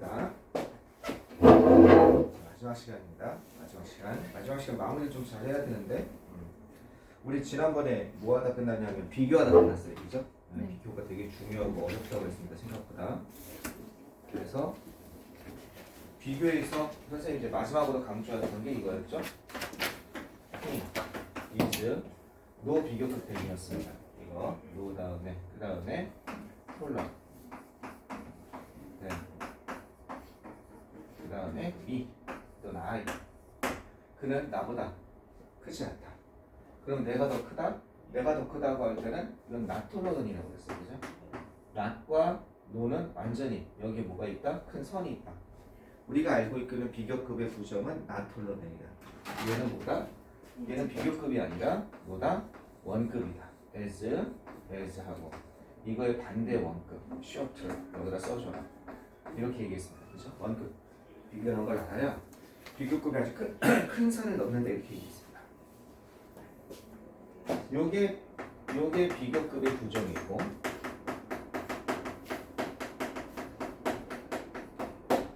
시간입니다. 마지막 시간입니다. 마지막 시간 마무리 좀 잘 해야 되는데 우리 지난번에 뭐 하다 끝났냐면 비교하다 끝났어요. 그죠? 네. 비교가 되게 중요하고 어렵다고 했습니다. 생각보다. 그래서 비교에서 선생님이 이제 마지막으로 강조했던 게 이거였죠? is no 비교급 대명이었습니다. 이거 no 다음에 그 다음에 콜라 그 다음에 me 또는 I 그는 나보다 크지 않다. 그럼 내가 더 크다? 내가 더 크다고 할 때는 이건 not이라고 했어요. 그죠? not과 no는 완전히 여기에 뭐가 있다? 큰 선이 있다. 우리가 알고 있는 비교급의 부정은 not이다. 얘는 뭐다? 얘는 비교급이 아니라 뭐다? 원급이다. as 하고 이거의 반대 원급 short 여기다 써줘라. 이렇게 얘기했습니다. 그죠? 원급 비교하는 걸 알아야 비교급이 아주 큰 선을 넘는다 이렇게 얘기했습니다. 요게 비교급의 부정이고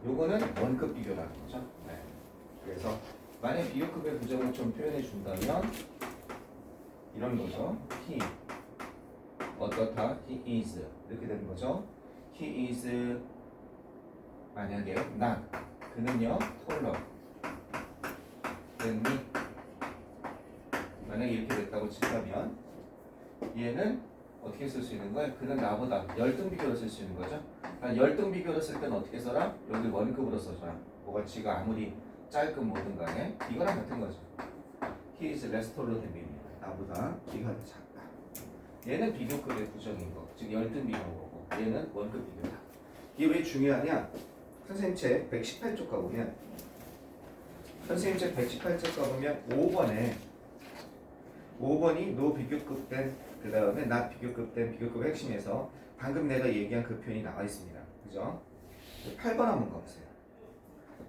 요거는 원급 비교라는 거죠. 네. 그래서 만약 비교급의 부정을 좀 표현해 준다면 이런 거죠. he 어떻다? he is 이렇게 되는 거죠. he is 만약에 not 그는요 taller than me 만약에 이렇게 됐다고 친다면 얘는 어떻게 쓸 수 있는 거야? 그는 나보다 열등 비교로 쓸 수 있는 거죠. 열등 비교로 쓸 때는 어떻게 써라? 여기 원급으로 써줘라. 뭐가 지가 아무리 짧건 뭐든 간에 이거랑 같은 거죠. he is less taller than me 나보다 키가 더 작다. 얘는 비교급의 부정인 거, 즉 열등 비교인 거고 얘는 원급 비교다. 이게 왜 중요하냐? 선생님 책 118쪽 가보면 선생님 책 118쪽 가보면 5번이 노 비교급 된 그 다음에 not 비교급 된 비교급의 핵심에서 방금 내가 얘기한 그 표현이 나와 있습니다. 그죠? 8번 한번 가보세요.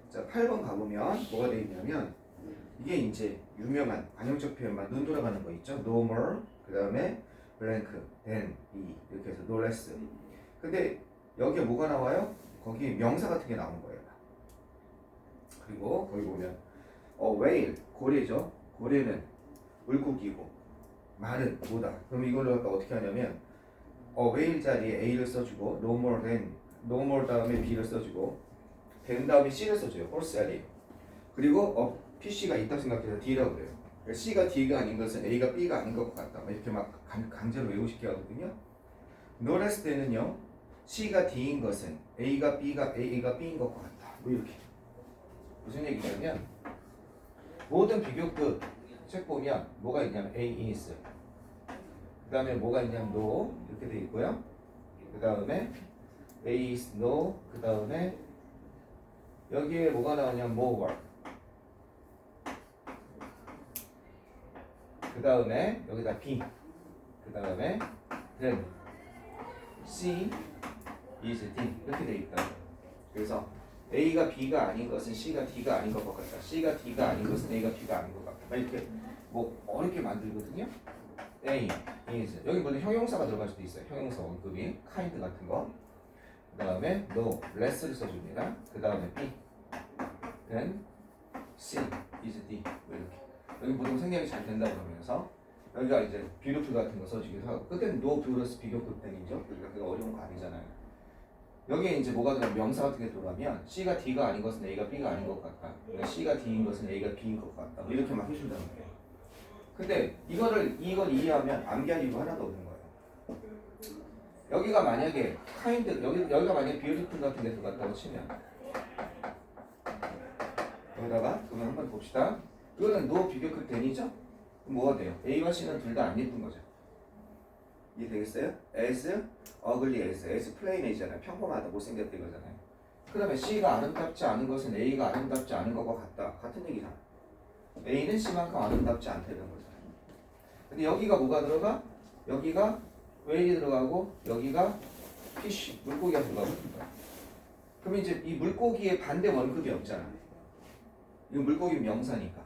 자, 8번 가보면 뭐가 되어 있냐면 이게 이제 유명한 관용적 표현만 눈 돌아가는 거 있죠? no more 그 다음에 blank than be 이렇게 해서 no less. 근데 여기에 뭐가 나와요? 거기 명사 같은 게 나오는 거예요. 그리고 거기 보면 whale 고래죠. 고래는 물고기고 말은 뭐다. 그럼 이걸로 아까 어떻게 하냐면 whale 자리에 a를 써주고 no more 다음에 b를 써주고 than 다음에 c를 써줘요. horse 자리에. 그리고 PC가 있다고 생각해서 D라고 그래요. C가 D가 아닌 것은 A가 B가 아닌 것 같다. 이렇게 막 강제로 외우시게 하거든요. no less than은요. C가 D인 것은 A가 B인 것 같다. 뭐 이렇게. 무슨 얘기냐면 모든 비교급 책 보면 뭐가 있냐면 A is 그 다음에 뭐가 있냐면 no 이렇게 돼 있고요. 그 다음에 A is no 그 다음에 여기에 뭐가 나오냐면 more 그 다음에 여기다 B 그 다음에 then C is D 이렇게 돼 있다. 그래서 A가 B가 아닌 것은 C가 D가 아닌 것 같다. C가 D가 아닌 것은 A가 B가 아닌 것 같다. 이렇게 뭐 어렵게 만들거든요. A is 여기 물론 형용사가 들어갈 수도 있어요. 형용사 원급이 kind 같은 거. 그 다음에 no less를 써줍니다. 그 다음에 B then C is D 이렇게. 여기 보통 생략이 잘 된다 그러면서 여기가 이제 beautiful 같은 거 써주기도 하고 끝에는 no plus 비교급 땡이죠. 그러니까 그게 어려운 거 아니잖아요. 여기에 이제 뭐가 들어가면 명사 같은 게 들어가면 C가 D가 아닌 것은 A가 B가 아닌 것 같다. 그러니까 C가 D인 것은 A가 B인 것 같다. 뭐 이렇게 막 해준다는 거예요. 근데 이걸 이해하면 암기할 이유가 하나도 없는 거예요. 여기가 만약에 kind 여기가 만약에 beautiful 같은 데 들어갔다고 치면 여기다가 그러면 한번 봅시다. 이거는 no 비교급 than이죠? 그럼 뭐가 돼요? A와 C는 둘 다 안 예쁜 거죠. 이해되겠어요? as ugly as plain as잖아요. 평범하다, 못생겼다 이거잖아요. 그러면 C가 아름답지 않은 것은 A가 아름답지 않은 것과 같다. 같은 얘기잖아. A는 C만큼 아름답지 않다는 거잖아요. 근데 여기가 뭐가 들어가? 여기가 whale이 들어가고 여기가 fish, 물고기가 들어가고 그럼 이제 이 물고기의 반대 원급이 없잖아. 이거 물고기 명사니까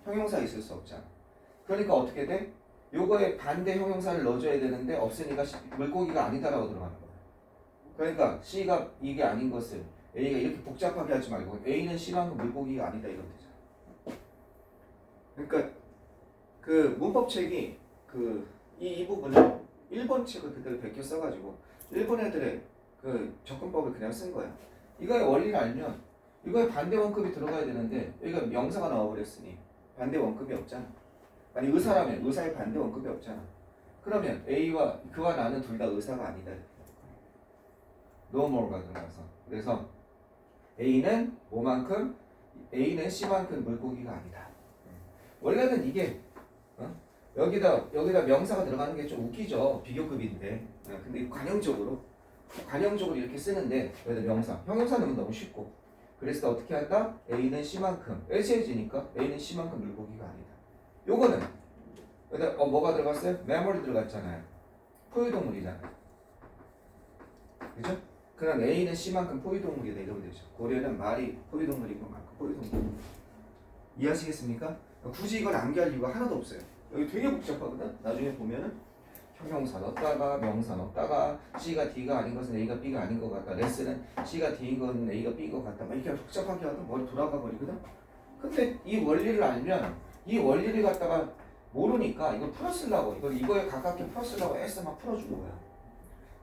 형용사 있을 수 없잖아. 그러니까 어떻게 돼? 요거에 반대 형용사를 넣어줘야 되는데 없으니까 물고기가 아니다라고 들어가는 거야. 그러니까 C가 이게 아닌 것은 A가 이렇게 복잡하게 하지 말고 A는 C만큼 물고기가 아니다 이러면 되잖아. 그러니까 그 문법책이 이 부분을 일본 책을 그대로 베껴 써가지고 일본 애들의 그 접근법을 그냥 쓴 거야. 이거의 원리를 알면 이거에 반대 원급이 들어가야 되는데 여기가 명사가 나와버렸으니 반대 원급이 없잖아. 아니 의사라면 의사의 반대 원급이 없잖아. 그러면 A와 그와 나는 둘 다 의사가 아니다. no more가 들어가서 그래서 A는 뭐만큼 A는 C만큼 물고기가 아니다. 원래는 이게 여기다 명사가 들어가는 게 좀 웃기죠. 비교급인데 근데 관용적으로 이렇게 쓰는데 여기다 명사 형용사 넣으면 너무 쉽고 그래서 어떻게 한다? A는 C만큼 SAG니까 A는 C만큼 물고기가 아니다. 요거는 여기다 뭐가 들어갔어요? memory 들어갔잖아요. 포유동물이잖아요. 그죠? 그럼 A는 C만큼 포유동물이다 이러면 되죠. 고려는 말이 포유동물인 것만큼 포유동물. 이해하시겠습니까? 굳이 이걸 암기할 이유가 하나도 없어요. 여기 되게 복잡하거든. 나중에 보면은 형용사 넣었다가 명사 넣었다가 C가 D가 아닌 것은 A가 B가 아닌 것 같다. 레스는 C가 D인 것은 A가 B인 것 같다. 막 이렇게 복잡하게 하다 머리 돌아가 버리거든. 근데 이 원리를 알면 이 원리를 갖다가 모르니까 이걸 풀어쓰려고 이거에 가깝게 풀어쓰려고 애써 막 풀어주는 거야.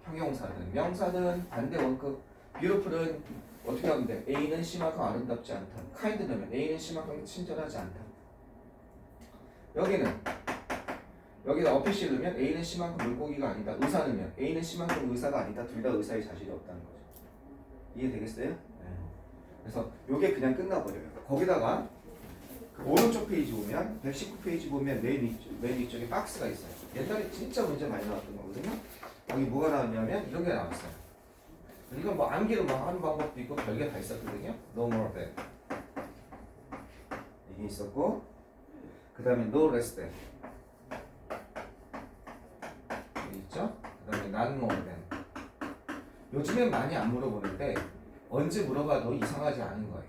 형용사든 명사든 반대 원급 beautiful은 어떻게 하면 돼? A는 C만큼 아름답지 않다. kind 넣으면 A는 C만큼 친절하지 않다. 여기다 official 넣으면 A는 C만큼 물고기가 아니다. 의사 넣으면 A는 C만큼 의사가 아니다. 둘 다 의사의 자질이 없다는 거죠. 이해되겠어요? 네. 그래서 요게 그냥 끝나버려요. 거기다가 그 오른쪽 페이지 보면 119페이지 보면 맨 위쪽에 박스가 있어요. 옛날에 진짜 문제 많이 나왔던 거거든요. 여기 뭐가 나왔냐면 이런 게 나왔어요. 이건 뭐 암기로 막 하는 방법도 있고 별게 다 있었거든요. No more than 이게 있었고 그 다음에 no less than 여기 있죠. 그 다음에 not more than 요즘엔 많이 안 물어보는데 언제 물어봐도 이상하지 않은 거예요.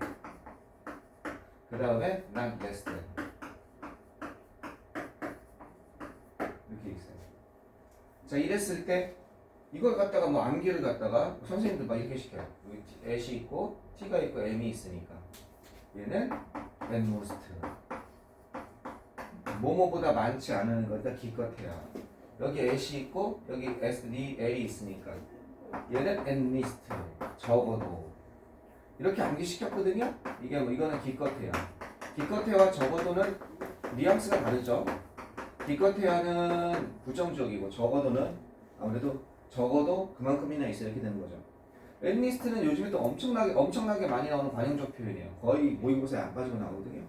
그 다음에 not less than 이렇게 있어요. 자 이랬을 때 이걸 갖다가 뭐 암기를 갖다가 선생님들 막 이렇게 시켜요. 여기 at이 있고 t가 있고 m이 있으니까 얘는 at most 뭐뭐보다 많지 않은 거다 기껏해야 여기 at이 있고 여기 L이 있으니까 얘는 at least 적어도 이렇게 암기시켰거든요. 이게 뭐 이거는 기껏해야 기껏해와 적어도는 뉘앙스가 다르죠. 기껏해야는 부정적이고 적어도는 아무래도 적어도 그만큼이나 있어 이렇게 되는 거죠. 앤리스트는 요즘에 또 엄청나게 많이 나오는 관용적 표현이에요. 거의 모의고사에 안 빠지고 나오거든요.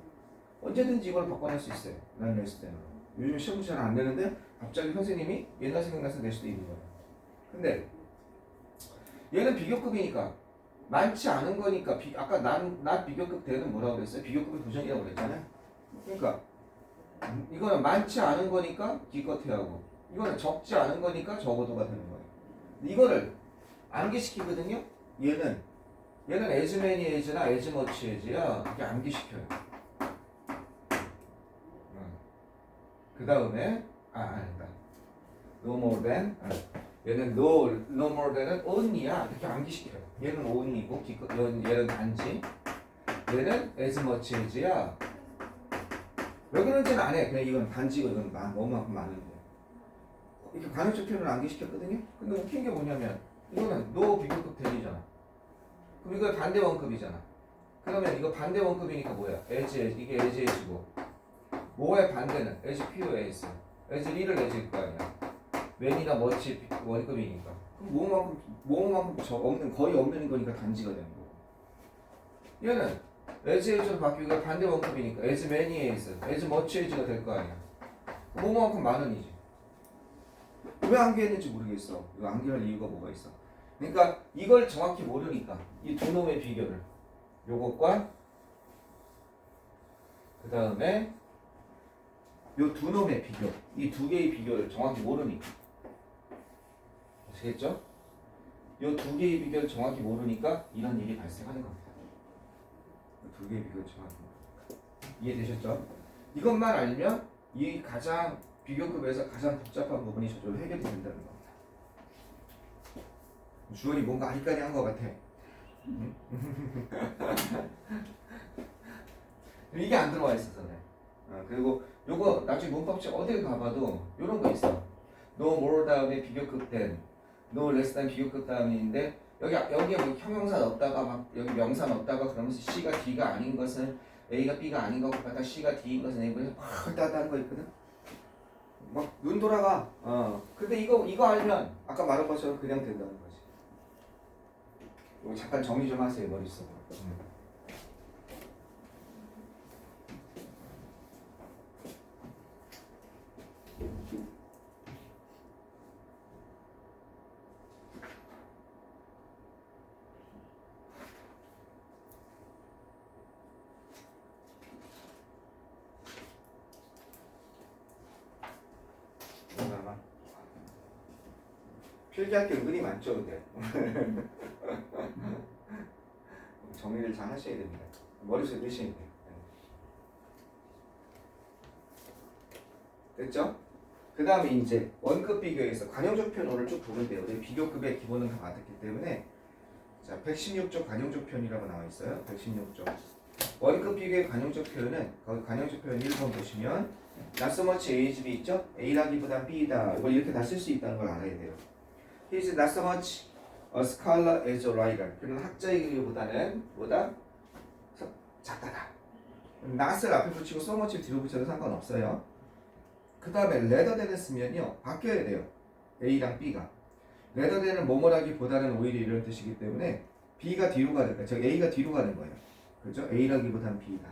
언제든지 이걸 바꿔낼 수 있어요. 난 냈을 때는. 요즘 시험 잘 안 되는데 갑자기 선생님이 옛날 생각나서 낼 수도 있는 거예요. 근데 얘는 비교급이니까 많지 않은 거니까 아까 난 비교급 대는 뭐라고 그랬어요? 비교급이 부정이라고 그랬잖아요. 그러니까 이거는 많지 않은 거니까 기껏해야 하고 이거는 적지 않은 거니까 적어도가 되는 거예요. 이거를 암기시키거든요. 얘는 as many as나 as much as야 그게 암기시켜요. 그 다음에 아니다. no more than 얘는 no more than은 only야 이렇게 암기시켜요. 얘는 only고 얘는 단지 얘는 as much as야 왜 그런지는 안 해. 그냥 이건 단지고 이건 뭐만큼 많은데 이렇게 관용적 표현을 암기시켰거든요. 근데 웃긴 게 뭐냐면 이거는 no 비교급 대리잖아. 그럼 이거 반대 원급이잖아. 그러면 이거 반대 원급이니까 뭐야? 이게 as as고 뭐의 반대는 as pure as as 리를 내줄 거 아니야. when이나 much 원급이니까 그럼 뭐만큼 없는 거의 없는 거니까 단지가 되는 거고 얘는 as as로 바뀌고 반대 원급이니까 as many as as much as가 될 거 아니야. 뭐만큼 많은 이지. 왜 암기했는지 모르겠어. 이거 암기할 이유가 뭐가 있어. 그러니까 이걸 정확히 모르니까 이 두 놈의 비교를 요것과 그 다음에 요 두 놈의 비교 이 두 개의 비교를 정확히 모르니까 아시겠죠? 요 두 개의 비교를 정확히 모르니까 이런 일이 발생하는 겁니다. 두 개의 비교를 정확히 모르니까 이해되셨죠? 이것만 알면 이 가장 비교급에서 가장 복잡한 부분이 저절로 해결이 된다는 겁니다. 주원이 뭔가 아리까리한 것 같아. 이게 안 들어와 있어서 그래. 그리고 요거 나중에 문법책 어딜 가봐도 요런 거 있어. no more 다음에 비교급 than, no less than 비교급 다음인데 여기에 뭐 형용사 넣었다가 막 여기 명사 넣었다가 그러면서 C가 D가 아닌 것은 A가 B가 아닌 것 같다. C가 D인 것은 A가 막 따다는 거 있거든. 막 눈 돌아가. 근데 이거 알면 아까 말한 것처럼 그냥 된다는 거지. 이거 잠깐 정리 좀 하세요 머릿속으로. 필기할 게 은근히 많죠, 근데. 정리를 잘 하셔야 됩니다. 머릿속에 넣으셔야 돼요. 됐죠? 그 다음에 이제 원급 비교에서 관용적 표현 오늘 쭉 보는데요. 우리 비교급의 기본은 다 받았기 때문에 자 116쪽 관용적 표현이라고 나와 있어요. 116쪽 원급 비교의 관용적 표현은 거기 관용적 표현 1번 보시면 not so much A's B 있죠? A라기보단 B다. 이걸 이렇게 다 쓸 수 있다는 걸 알아야 돼요. He is not so much a scholar as a writer. 그는 학자이기보다는 보다 작다다. not을 앞에 붙이고 so much 뒤로 붙여도 상관없어요. 그 다음에 rather than을 쓰면요 바뀌어야 돼요. A랑 B가 rather than은 뭐뭐라기보다는 오히려 이런 뜻이기 때문에 B가 뒤로 가는 거예요. 즉 A가 뒤로 가는 거예요. 그렇죠? A라기보단 B다.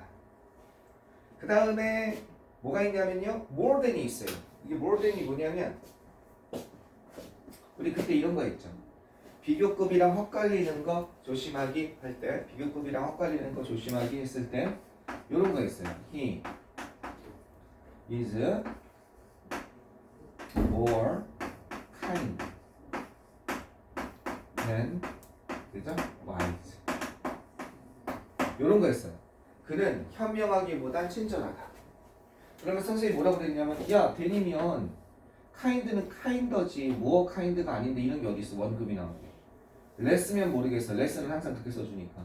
그 다음에 뭐가 있냐면요 more than이 있어요. 이게 more than이 뭐냐면 우리 그때 이런 거 했죠. 비교급이랑 헛갈리는 거 조심하기 할 때 비교급이랑 헛갈리는 거 조심하기 했을 때 이런 거 있어요. He is more kind than 그죠? wise. 이런 거 했어요. 그는 현명하기보단 친절하다. 그러면 선생님이 뭐라고 그랬냐면 야 데니면 kind는 kind지 more kind가 아닌데 이런 게 어디 있어 원급이 나오게. less면 모르겠어. less는 항상 그렇게 써주니까.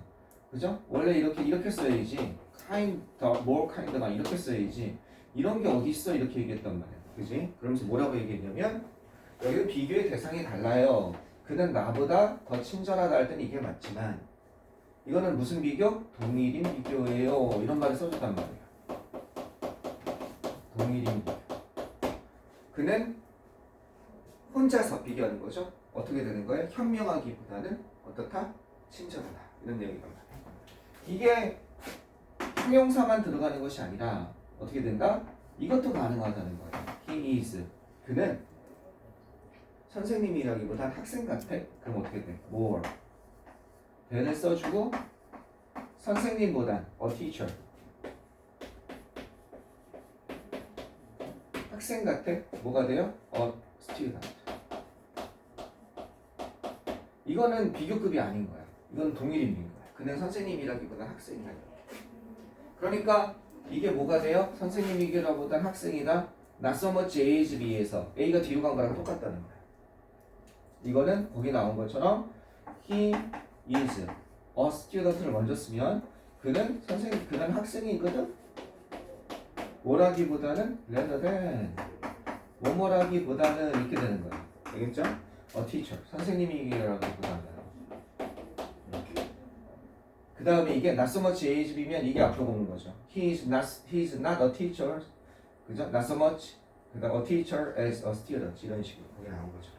그죠? 원래 이렇게 써야지. kind 더 more kind가 이렇게 써야지. 이런 게 어디 있어 이렇게 얘기했단 말이야. 그지? 그러면서 뭐라고 얘기했냐면 여기는 비교의 대상이 달라요. 그는 나보다 더 친절하다 할 때는 이게 맞지만 이거는 무슨 비교? 동일인 비교예요. 이런 말을 써줬단 말이야. 동일인 비교. 그는 혼자서 비교하는 거죠. 어떻게 되는 거예요? 현명하기보다는 어떻다? 친절하다. 이런 내용이란 말이에요. 이게 형용사만 들어가는 것이 아니라 어떻게 된다? 이것도 가능하다는 거예요. He is. 그는 선생님이라기보단 학생 같아. 그럼 어떻게 돼? more. than을 써주고 선생님보단 a teacher. 학생 같아. 뭐가 돼요? a student. 이거는 비교급이 아닌 거야. 이건 동일인인 거야. 그는 선생님이라기보단 학생이다. 그러니까 이게 뭐가 돼요? 선생님이기보단 학생이다. not so much A's B에서 A가 뒤로 간 거랑 똑같다는 거야. 이거는 거기 나온 것처럼 he is a student를 먼저 쓰면 그는 학생이거든. 뭐라기보다는 rather than 뭐뭐라기보다는 이렇게 되는 거야. 알겠죠? a teacher 선생님이기라기보다는. 그 다음에 이게 not so much A's B면 이게 앞으로 오는 거죠. He is not a teacher. 그죠? Not so much. 그다음 a teacher as a student 이런 식으로 거기 나온 거죠.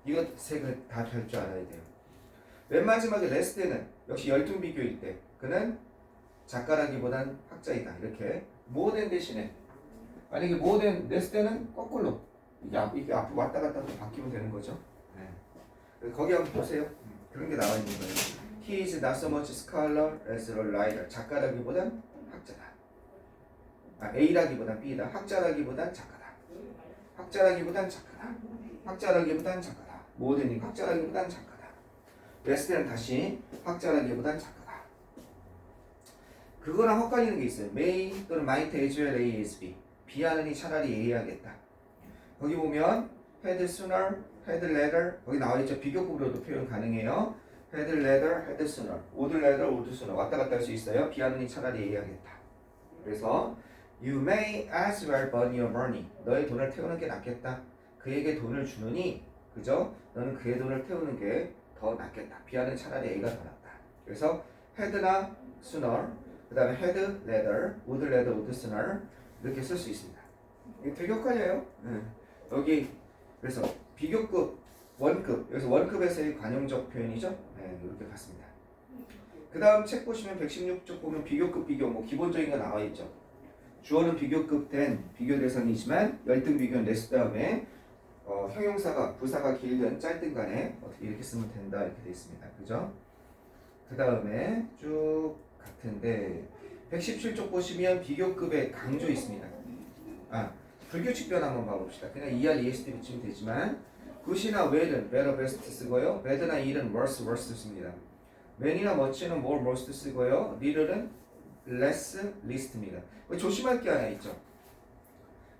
이거 세 개 다 될 줄 알아야 돼요. 맨 마지막에 less than은 역시 열등 비교일 때 그는 작가라기보단 학자이다. 이렇게 more than 대신에 만약에 more than less than은 거꾸로 이게 앞으로 왔다 갔다 바뀌면 되는 거죠. 거기 한번 보세요. 그런 게 나와 있는 거예요. He is not so much scholar as a writer. 작가라기보단 학자다. A라기보단 B다. 학자라기보단 작가다. 학자라기보단 작가다. 학자라기보단 작가다. 모든이 학자라기보단 작가다. 레스트는 다시 학자라기보단 작가다. 그거랑 헛갈리는 게 있어요. may 또는 might as well A as B. B 하느니 차라리 A 해야겠다. 거기 보면 had sooner, had later 거기 나와 있죠. 비교급으로도 표현 가능해요. had later, had sooner, would later, would sooner 왔다 갔다 할 수 있어요. 비하느니 차라리 얘기하겠다. 그래서 you may as well burn your money. 너의 돈을 태우는 게 낫겠다. 그에게 돈을 주느니 그죠? 너는 그의 돈을 태우는 게 더 낫겠다. 비하는 차라리 A가 더 낫다. 그래서 had나 sooner, 그 다음에 had later, would later, would sooner 이렇게 쓸 수 있습니다. 이게 되게 헷갈려요. 여기 그래서 비교급, 원급, 여기서 원급에서의 관용적 표현이죠. 네, 이렇게 갔습니다. 그 다음 책 보시면 116쪽 보면 비교급 비교 뭐 기본적인 거 나와 있죠. 주어는 비교급 된 비교 대상이지만 열등 비교는 레스 다음에 형용사가 부사가 길든 짧든 간에 어떻게 이렇게 쓰면 된다 이렇게 되어 있습니다. 그죠? 그 다음에 쭉 같은데 117쪽 보시면 비교급의 강조 있습니다. 불규칙 변 한번 봐봅시다. 그냥 ER, EST 붙이면 되지만 굿이나 well은 better, best 쓰고요. bad나 ill은 worse, worst 씁니다. man이나 much는 more, most 쓰고요. little은 less, least입니다. 조심할 게 하나 있죠.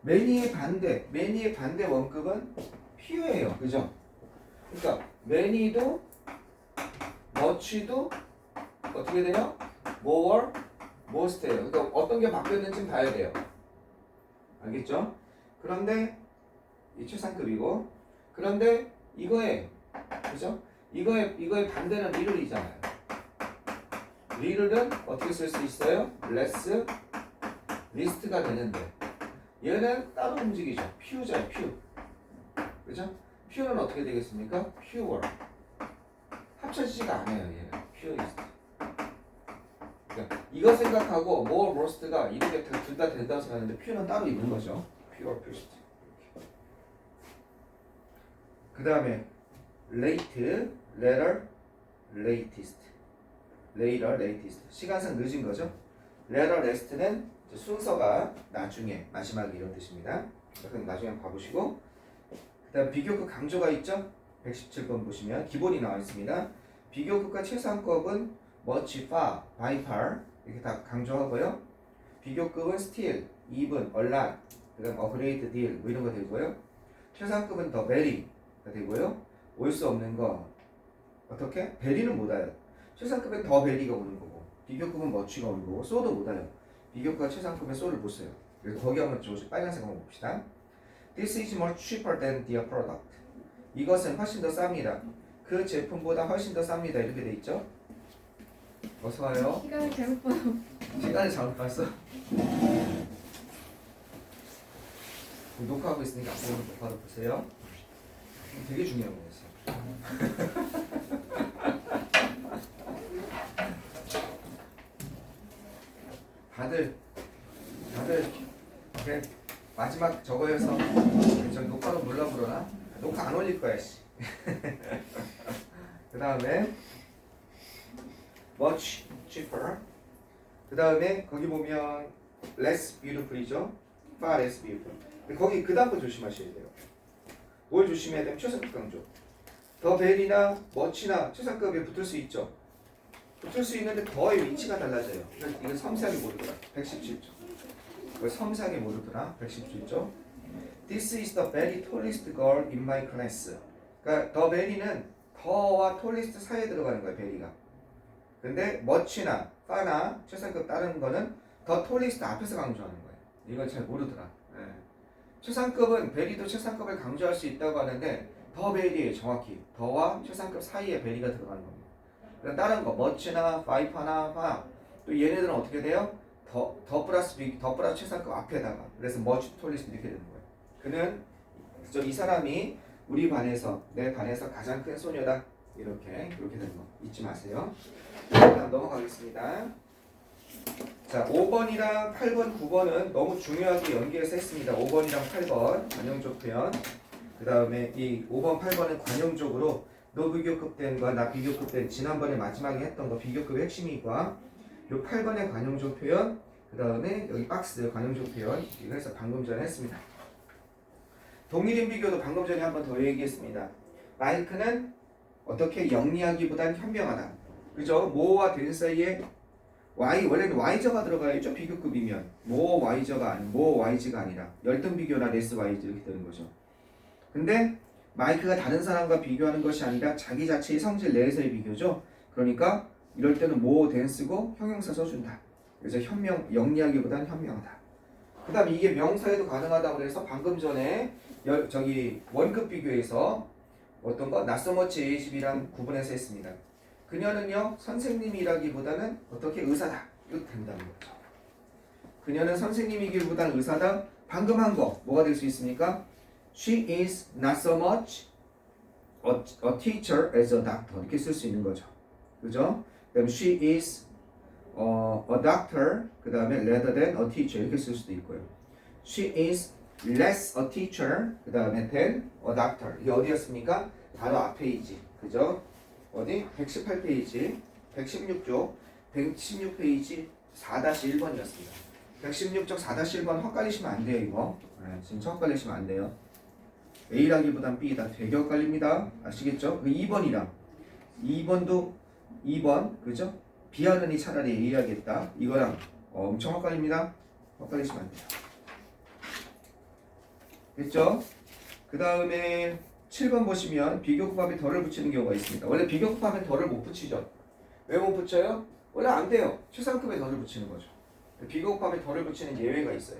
many의 반대 원급은 few예요. 그죠? 그러니까 many도 much도 어떻게 돼요? more, most예요. 그러니까 어떤 게 바뀌었는지 봐야 돼요. 알겠죠? 그런데 이 최상급이고 그런데 이거의 그죠? 이거의 반대는 little이잖아요. little은 어떻게 쓸 수 있어요? less, least가 되는데 얘는 따로 움직이죠. few죠, few. 그죠? few는 어떻게 되겠습니까? fewer. 합쳐지지가 않아요. 얘는 fewist. 그러니까 이거 생각하고 more, most가 이렇게 둘 다 된다고 생각하는데 few는 따로 있는 거죠. fewer, fewest. 그 다음에 late, later, latest. later, latest. 시간상 늦은 거죠. later, last는 순서가 나중에, 마지막에 이런 뜻입니다. 그럼 나중에 봐보시고 그 다음 비교급 강조가 있죠. 117번 보시면 기본이 나와 있습니다. 비교급과 최상급은 much, far, by far 이렇게 다 강조하고요. 비교급은 still, even, a lot, 그 다음 a great deal 뭐 이런 거 되고요. 최상급은 the very가 되고요. 올 수 없는 거 어떻게? very는 못 와요. 최상급은 the very가 오는 거고 비교급은 much가 오는 거고 so도 못 와요. 비교급과 최상급의 so를 못 써요. 그래서 거기 한번 좀 빨간색 한번 봅시다. This is much cheaper than their product. 이것은 훨씬 더 쌉니다. 그 제품보다 훨씬 더 쌉니다. 이렇게 돼 있죠. 어서 와요. 시간을 잘못 봐서. 시간이 잘못 봤어. 녹화하고 있으니까 앞으로 녹화도 보세요. 되게 중요한 거였어요. 다들 그래 마지막 저거여서 저 녹화도 몰라 그러나 녹화 안 올릴 거야 씨. 그 다음에 much cheaper. 그 다음에 거기 보면 less beautiful이죠. far less beautiful. 거기 그 다음 거 조심하셔야 돼요. 뭘 조심해야 되면 최상급 강조. 더 벨이나 much나 최상급에 붙을 수 있죠. 붙을 수 있는데 더의 위치가 달라져요. 이거 섬세하게 모르더라. 117조. 이거 섬세하게 모르더라. 117조. This is the very tallest girl in my class. 그러니까 더 베리는 더와 tallest 사이에 들어가는 거예요. 베리가. 근데 much나 far나 최상급 다른 거는 더 tallest 앞에서 강조하는 거예요. 이건 잘 모르더라. 네. 최상급은 베리도 최상급을 강조할 수 있다고 하는데 더 베리에 정확히 더와 최상급 사이에 베리가 들어가는 겁니다. 다른 거 much나 five나 far 또 얘네들은 어떻게 돼요? 더 플러스 최상급 앞에다가 그래서 much tallest 이렇게 되는 거예요. 그는 이 사람이 우리 반에서 내 반에서 가장 큰 소녀다 이렇게 되는 거 잊지 마세요. 다음 넘어가겠습니다. 자 5번이랑 8번 9번은 너무 중요하게 연계해서 했습니다. 5번이랑 8번 관용적 표현 그 다음에 이 5번 8번은 관용적으로 너 비교급 된과 나 비교급 된 지난번에 마지막에 했던 거 비교급의 핵심이과 요 8번의 관용적 표현 그 다음에 여기 박스 관용적 표현 이거 해서 방금 전에 했습니다. 동일인 비교도 방금 전에 한 번 더 얘기했습니다. 마이크는 어떻게 영리하기보단 현명하다. 그죠? 모와 된 사이에 y 원래는 y저가 들어가야죠. 비교급이면 모 y저가 아니 모 yz가 아니라 열등 비교나 레스 yz 이렇게 되는 거죠. 근데 마이크가 다른 사람과 비교하는 것이 아니라 자기 자체의 성질 내에서의 비교죠. 그러니까 이럴 때는 more than 쓰고 형용사 써준다. 그래서 영리하기보다는 현명하다. 그 다음에 이게 명사에도 가능하다고 그래서 방금 전에 원급 비교에서 어떤 거? not so much age이랑 구분해서 했습니다. 그녀는요 선생님이라기보다는 어떻게 의사다. 이렇게 된다는 거죠. 그녀는 선생님이기보다는 의사다. 방금 한 거 뭐가 될 수 있습니까? She is not so much a teacher as a doctor 이렇게 쓸 수 있는 거죠. 그죠? 그다음 she is a doctor 그 다음에 rather than a teacher 이렇게 쓸 수도 있고요. She is less a teacher 그 다음에 than a doctor 이게 어디였습니까? 바로 앞페이지 그죠? 어디? 118페이지 116쪽 116페이지 4-1번이었습니다. 116쪽 4-1번 헛갈리시면 안 돼요 이거. 네, 진짜 헛갈리시면 안 돼요. A라기보단 B다. 되게 헷갈립니다. 아시겠죠? 그 2번이랑 2번도 2번 그죠? B하느니 차라리 A 하겠다. 이거랑 엄청 헷갈립니다. 헷갈리시면 안 돼요. 됐죠? 그 다음에 7번 보시면 비교급합에 덜을 붙이는 경우가 있습니다. 원래 비교급합에 덜을 못 붙이죠. 왜 못 붙여요? 원래 안 돼요. 최상급에 덜을 붙이는 거죠. 비교급합에 덜을 붙이는 예외가 있어요.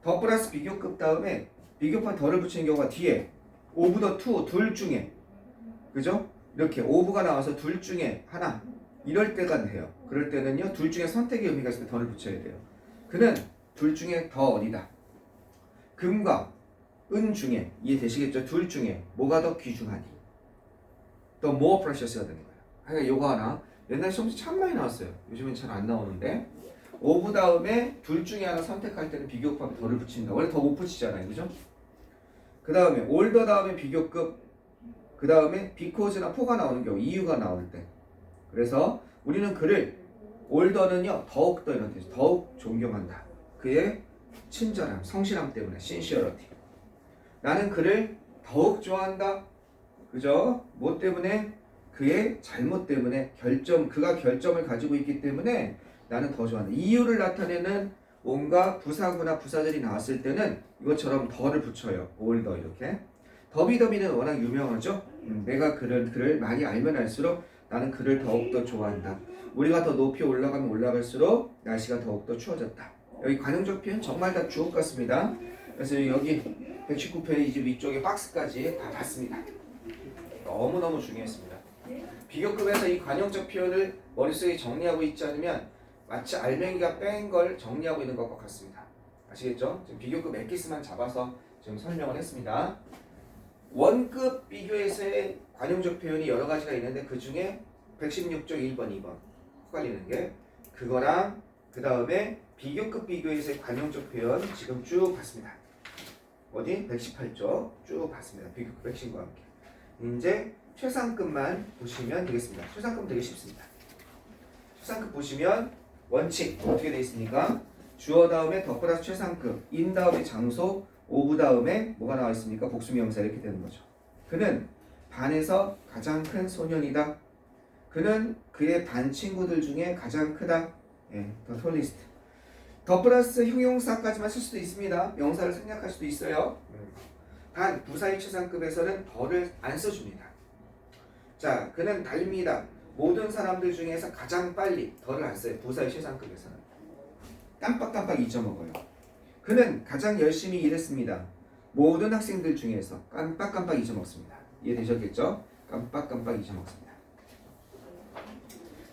더 플러스 비교급 다음에 비교급합에 덜을 붙이는 경우가 뒤에 오브 더 투 둘 중에 그죠? 이렇게 오브가 나와서 둘 중에 하나 이럴 때가 돼요. 그럴 때는요 둘 중에 선택의 의미가 있을 때 덜을 붙여야 돼요. 그는 둘 중에 더 어리다. 금과 은 중에 이해되시겠죠? 둘 중에 뭐가 더 귀중하니? 더 more precious가 되는 거예요. 그러니까 요거 하나 옛날 시험지 참 많이 나왔어요. 요즘엔 잘 안 나오는데 오브 다음에 둘 중에 하나 선택할 때는 비교급합에 덜을 붙인다. 원래 더 못 붙이잖아요. 그죠? 그 다음에 올더 다음에 비교급 그 다음에 because나 for가 나오는 경우 이유가 나올 때 그래서 우리는 그를 올더는요 더욱더 이런 뜻 더욱 존경한다. 그의 친절함, 성실함 때문에 sincerity 나는 그를 더욱 좋아한다. 그죠? 뭐 때문에? 그의 잘못 때문에 그가 결점을 가지고 있기 때문에 나는 더 좋아한다. 이유를 나타내는 뭔가 부사구나 부사절이 나왔을 때는 이것처럼 더를 붙여요. 올더 이렇게. 더비더비는 워낙 유명하죠. 내가 그를 많이 알면 알수록 나는 그를 더욱더 좋아한다. 우리가 더 높이 올라가면 올라갈수록 날씨가 더욱더 추워졌다. 여기 관용적 표현 정말 다 주옥 같습니다. 그래서 여기 119페이지 위쪽에 박스까지 다 봤습니다. 너무너무 중요했습니다. 비교급에서 이 관용적 표현을 머릿속에 정리하고 있지 않으면 마치 알맹이가 뺀 걸 정리하고 있는 것과 같습니다. 아시겠죠? 지금 비교급 엑기스만 잡아서 지금 설명을 했습니다. 원급 비교에서의 관용적 표현이 여러 가지가 있는데 그 중에 116쪽 1번, 2번 헷갈리는 게 그거랑 그 다음에 비교급 비교에서의 관용적 표현 지금 쭉 봤습니다. 어디? 118쪽 쭉 봤습니다. 비교급 핵심과 함께. 이제 최상급만 보시면 되겠습니다. 최상급 되게 쉽습니다. 최상급 보시면 원칙 어떻게 되어 있습니까? 주어 다음에 더 플러스 최상급, 인 다음에 장소, 오브 다음에 뭐가 나와 있습니까? 복수명사 이렇게 되는 거죠. 그는 반에서 가장 큰 소년이다. 그는 그의 반 친구들 중에 가장 크다. 더 톨리스트. 더 플러스 형용사까지만 쓸 수도 있습니다. 명사를 생략할 수도 있어요. 단 부사의 최상급에서는 더를 안 써줍니다. 자, 그는 달립니다. 모든 사람들 중에서 가장 빨리 더를 안 써요. 부사의 최상급에서는. 깜빡깜빡 잊어먹어요. 그는 가장 열심히 일했습니다. 모든 학생들 중에서 깜빡깜빡 잊어먹습니다. 이해되셨겠죠? 깜빡깜빡 잊어먹습니다.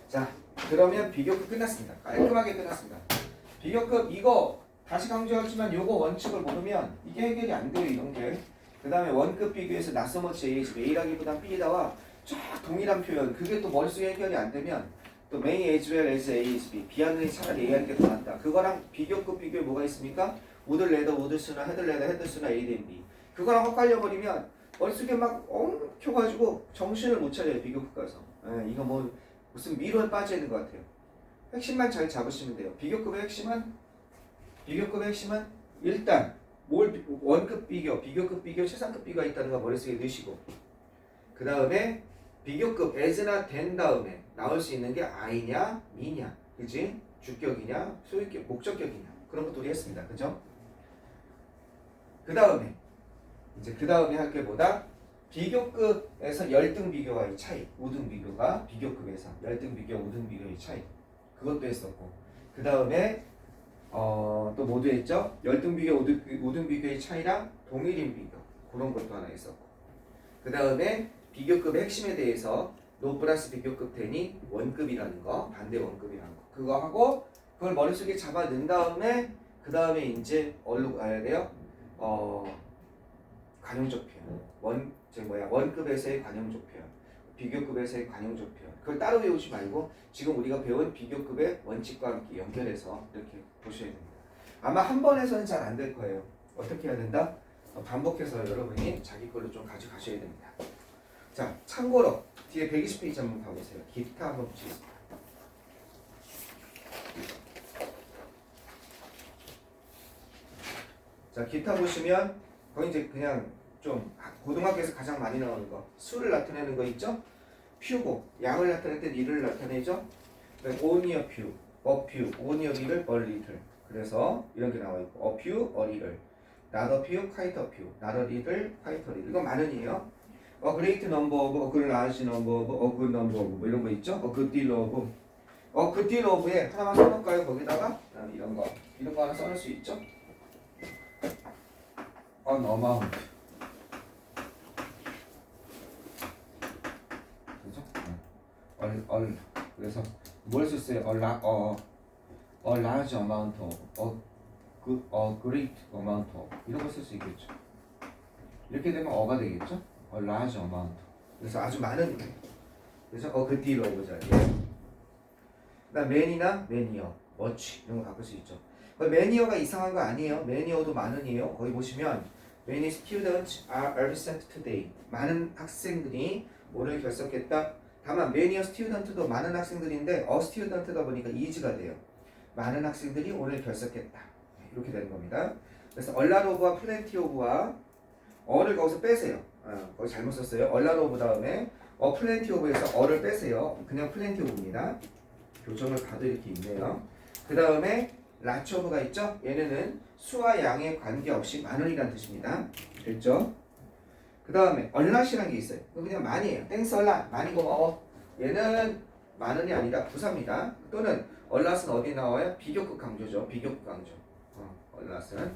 자, 그러면 비교급 끝났습니다. 깔끔하게 끝났습니다. 비교급 이거 다시 강조하지만 요거 원칙을 모르면 이게 해결이 안 돼요. 이런 게. 그 다음에 원급 비교에서 not so much age, A라기보단 B다와 쫙 동일한 표현 그게 또 머릿속에 해결이 안 되면 또 may as well as A is B B하는 차라리 A 하는 게 더 낫다. 그거랑 비교급 비교에 뭐가 있습니까? would rather would쓰나 had rather had쓰나 A than B 그거랑 헷갈려버리면 머릿속에 막 엉켜가지고 정신을 못 차려요. 비교급 가서. 이거 뭐 무슨 미로에 빠져 있는 것 같아요. 핵심만 잘 잡으시면 돼요. 비교급의 핵심은 일단 원급 비교, 비교급 비교, 최상급 비교가 있다는 거 머릿속에 넣으시고 그 다음에 비교급 as나 된 다음에 나올 수 있는 게 I냐, me냐, 그치? 주격이냐, 소유격, 목적격이냐 그런 것도 우리 했습니다. 그죠? 그 다음에 이제 그 다음에 할 게 뭐다? 비교급에서 열등 비교와의 차이, 우등 비교가 비교급에서 열등 비교, 우등 비교의 차이, 그것도 했었고, 그 다음에 또 모두 했죠? 열등 비교, 우등 비교의 차이랑 동일인 비교, 그런 것도 하나 있었고, 그 다음에 비교급의 핵심에 대해서 노 플러스 비교급 되니 원급이라는 거, 반대 원급이라는 거, 그거 하고 그걸 머릿속에 잡아 넣은 다음에 그 다음에 이제 어디로 가야 돼요? 관용적 표현, 원급에서의 관용적 표현, 비교급에서의 관용적 표현. 그걸 따로 외우지 말고 지금 우리가 배운 비교급의 원칙과 함께 연결해서 이렇게 보셔야 됩니다. 아마 한 번에서는 잘 안 될 거예요. 어떻게 해야 된다? 반복해서 여러분이 자기 걸로 좀 가져가셔야 됩니다. 자, 참고로 뒤에 120페이지 한번 봐보세요. 기타 한번 붙이겠습니다. 자, 기타 보시면 거기 이제 그냥 좀 고등학교에서 가장 많이 나오는 거, 수를 나타내는 거 있죠? 퓨고, 양을 나타낼 때 이를 나타내죠? only a few, a few, only a little, a little. 그래서 이런 게 나와 있고, a few, a little, not a few, quite a few, not a little, quite a little. 이건 많은이에요. A great number of, a good large number of, a good number of, 뭐 이런 거 있죠? A good deal of, a good deal of에 하나만 써놓을까요? 거기다가 이런 거 하나 써놓을 수 있죠? An amount. 그죠? 그래서 뭘 쓸어요? A large amount of, a great amount of 이런 거 쓸 수 있겠죠. 이렇게 되면 어가 되겠죠? A large amount. 그래서 아주 많은. 그래서 a good deal of 자리에. 그다음 man이나 manier, much 이런 거 바꿀 수 있죠. manier가 이상한 거 아니에요. manier도 많은이에요. 거기 보시면 many students are absent today. 많은 학생들이 오늘 결석했다. 다만 many student도 많은 학생들인데 a student다 보니까 is가 돼요. 많은 학생들이 오늘 결석했다. 이렇게 되는 겁니다. 그래서 a lot of와 plenty of와 어를 거기서 빼세요. 거기 잘못 썼어요. a lot of 다음에 plenty of에서 어를 빼세요. 그냥 plenty of입니다. 교정을 봐도 이렇게 있네요. 그 다음에 large of가 있죠? 얘네는 수와 양에 관계없이 많은이라는 뜻입니다. 됐죠? 그 다음에 a lot이라는 게 있어요. 그냥 많이에요. thanks a lot. 많이 고마워. 얘는 많은이 아니라 부사입니다. 또는 a lot은 어디 나와요? 비교급 강조죠. 비교급 강조. a lot은.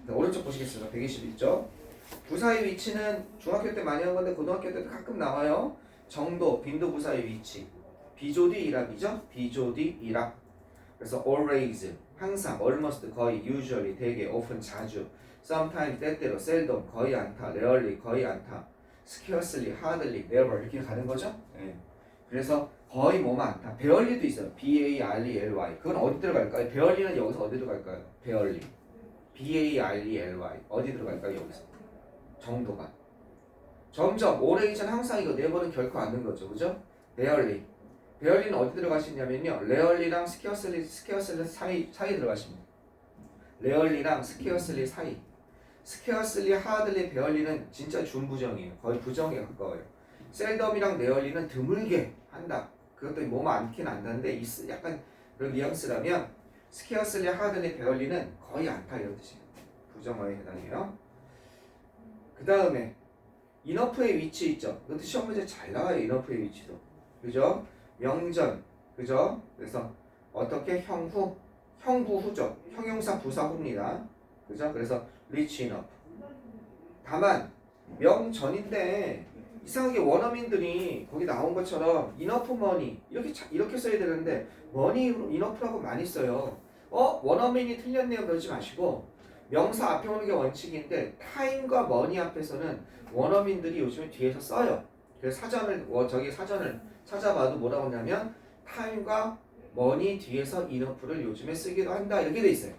오른쪽 보시겠습니다. 121쪽. 부사의 위치는 중학교 때 많이 한 건데 고등학교 때도 가끔 나와요. 정도, 빈도 부사의 위치. 비조디 이랍이죠. 비조디 이랍. 그래서 always, 항상, almost, 거의, usually, 대개, often, 자주, sometimes, 때때로, seldom, 거의 않다, rarely, 거의 않다, scarcely, hardly, never 이렇게 가는 거죠. 네. 그래서 거의 뭐만 않다. barely도 있어요. B-A-R-E-L-Y. 그건 어디 들어갈까요? barely는 여기서 어디 들어갈까요? barely. B-A-R-E-L-Y. 어디 들어갈까요? 여기서. 정도가. 점점, always는 항상 이거 never는 결코 안 넣는 거죠. 그죠? barely. barely는 어디 들어가시냐면요. rarely랑 scarcely 사이 들어가십니다. rarely랑 scarcely 사이. scarcely, hardly, barely는 진짜 준부정이에요. 거의 부정에 가까워요. seldom이랑 rarely는 드물게 한다. 그것도 뭐 많긴 안다는데 약간 그런 뉘앙스라면 scarcely, hardly, barely는 거의 않다 이런 뜻이에요. 부정어에 해당해요. 그 다음에 enough의 위치 있죠. 그것도 시험 문제 잘 나와요. enough의 위치도. 그죠? 명전, 그죠? 그래서 어떻게 형후, 형부 후죠. 형용사 부사 후입니다. 그죠? 그래서 rich enough. 다만 명전인데 이상하게 원어민들이 거기 나온 것처럼 enough money 이렇게 써야 되는데 money enough라고 많이 써요. 원어민이 틀렸네요. 그러지 마시고 명사 앞에 오는 게 원칙인데 time과 money 앞에서는 원어민들이 요즘에 뒤에서 써요. 그래서 사전을 찾아봐도 뭐라고 하냐면 time과 money 뒤에서 enough를 요즘에 쓰기도 한다 이렇게 돼 있어요.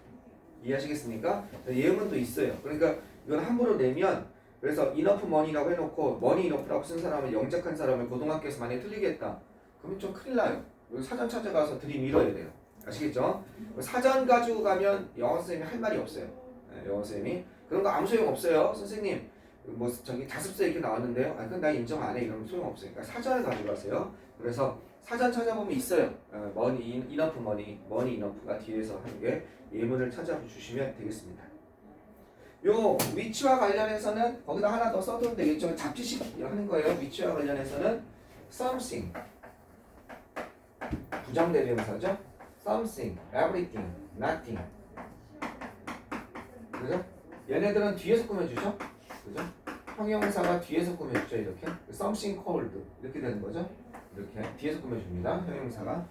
이해하시겠습니까? 예문도 있어요. 그러니까 이건 함부로 내면 그래서 enough money라고 해놓고 money enough라고 쓴 사람을 영작한 사람을 고등학교에서 만약에 틀리겠다. 그러면 좀 큰일 나요. 사전 찾아가서 들이밀어야 돼요. 아시겠죠? 사전 가지고 가면 영어 선생님이 할 말이 없어요. 네, 영어 선생님이 그런 거 아무 소용 없어요. 선생님 뭐 저기 자습서 이렇게 나왔는데요. 그건 나 인정 안 해. 이러면 소용 없으니까 사전을 가져가세요. 그래서 사전 찾아보면 있어요. money enough가 뒤에서 하는 게 예문을 찾아주시면 되겠습니다. 요 위치와 관련해서는 거기다 하나 더 써도 되겠죠. 잡지식 하는 거예요. 위치와 관련해서는 something 부정대명사죠. something, everything, nothing. 그죠? 얘네들은 뒤에서 꾸며주죠. 그죠? 형용사가 뒤에서 꾸며주죠. 이렇게 something cold 이렇게 되는 거죠. 이렇게 뒤에서 꾸며줍니다. 형용사가.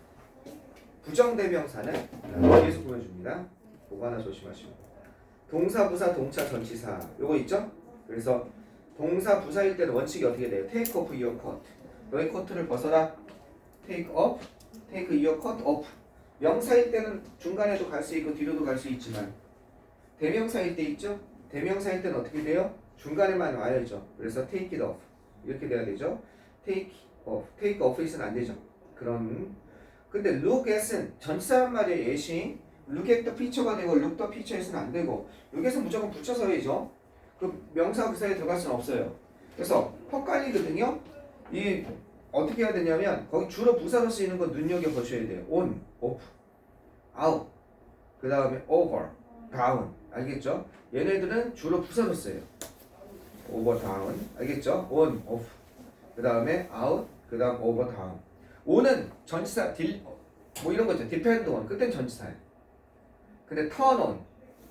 부정대명사는 뒤에서 꾸며줍니다. 그거 하나 조심하시고. 동사, 부사, 동차, 전치사 요거 있죠? 그래서 동사, 부사일 때는 원칙이 어떻게 돼요? Take off your coat. 너의 코트를 벗어라. Take off, take your coat off. 명사일 때는 중간에도 갈 수 있고 뒤로도 갈 수 있지만 대명사일 때 있죠? 대명사일 때는 어떻게 돼요? 중간에만 와야죠. 그래서 take it off 이렇게 돼야 되죠. take off, take off it은 안 되죠. 그런 근데 look at은 전치사란 말이에요. 예시 look at the picture가 되고 look the picture에서는 안 되고 여기서 무조건 붙여서 해야죠. 그 명사 그 사이에 들어갈 수는 없어요. 그래서 헛갈리거든요. 이 어떻게 해야 되냐면 거기 주로 부사로 쓰이는 거 눈여겨보셔야 돼요. on, off, out 그 다음에 over, down 알겠죠? 얘네들은 주로 부사로 써요. over, down 알겠죠? on, off 그 다음에 out 그 다음 over, down on은 전치사 뭐 이런 거 있죠. depend on 그때는 전치사예요. 근데 turn on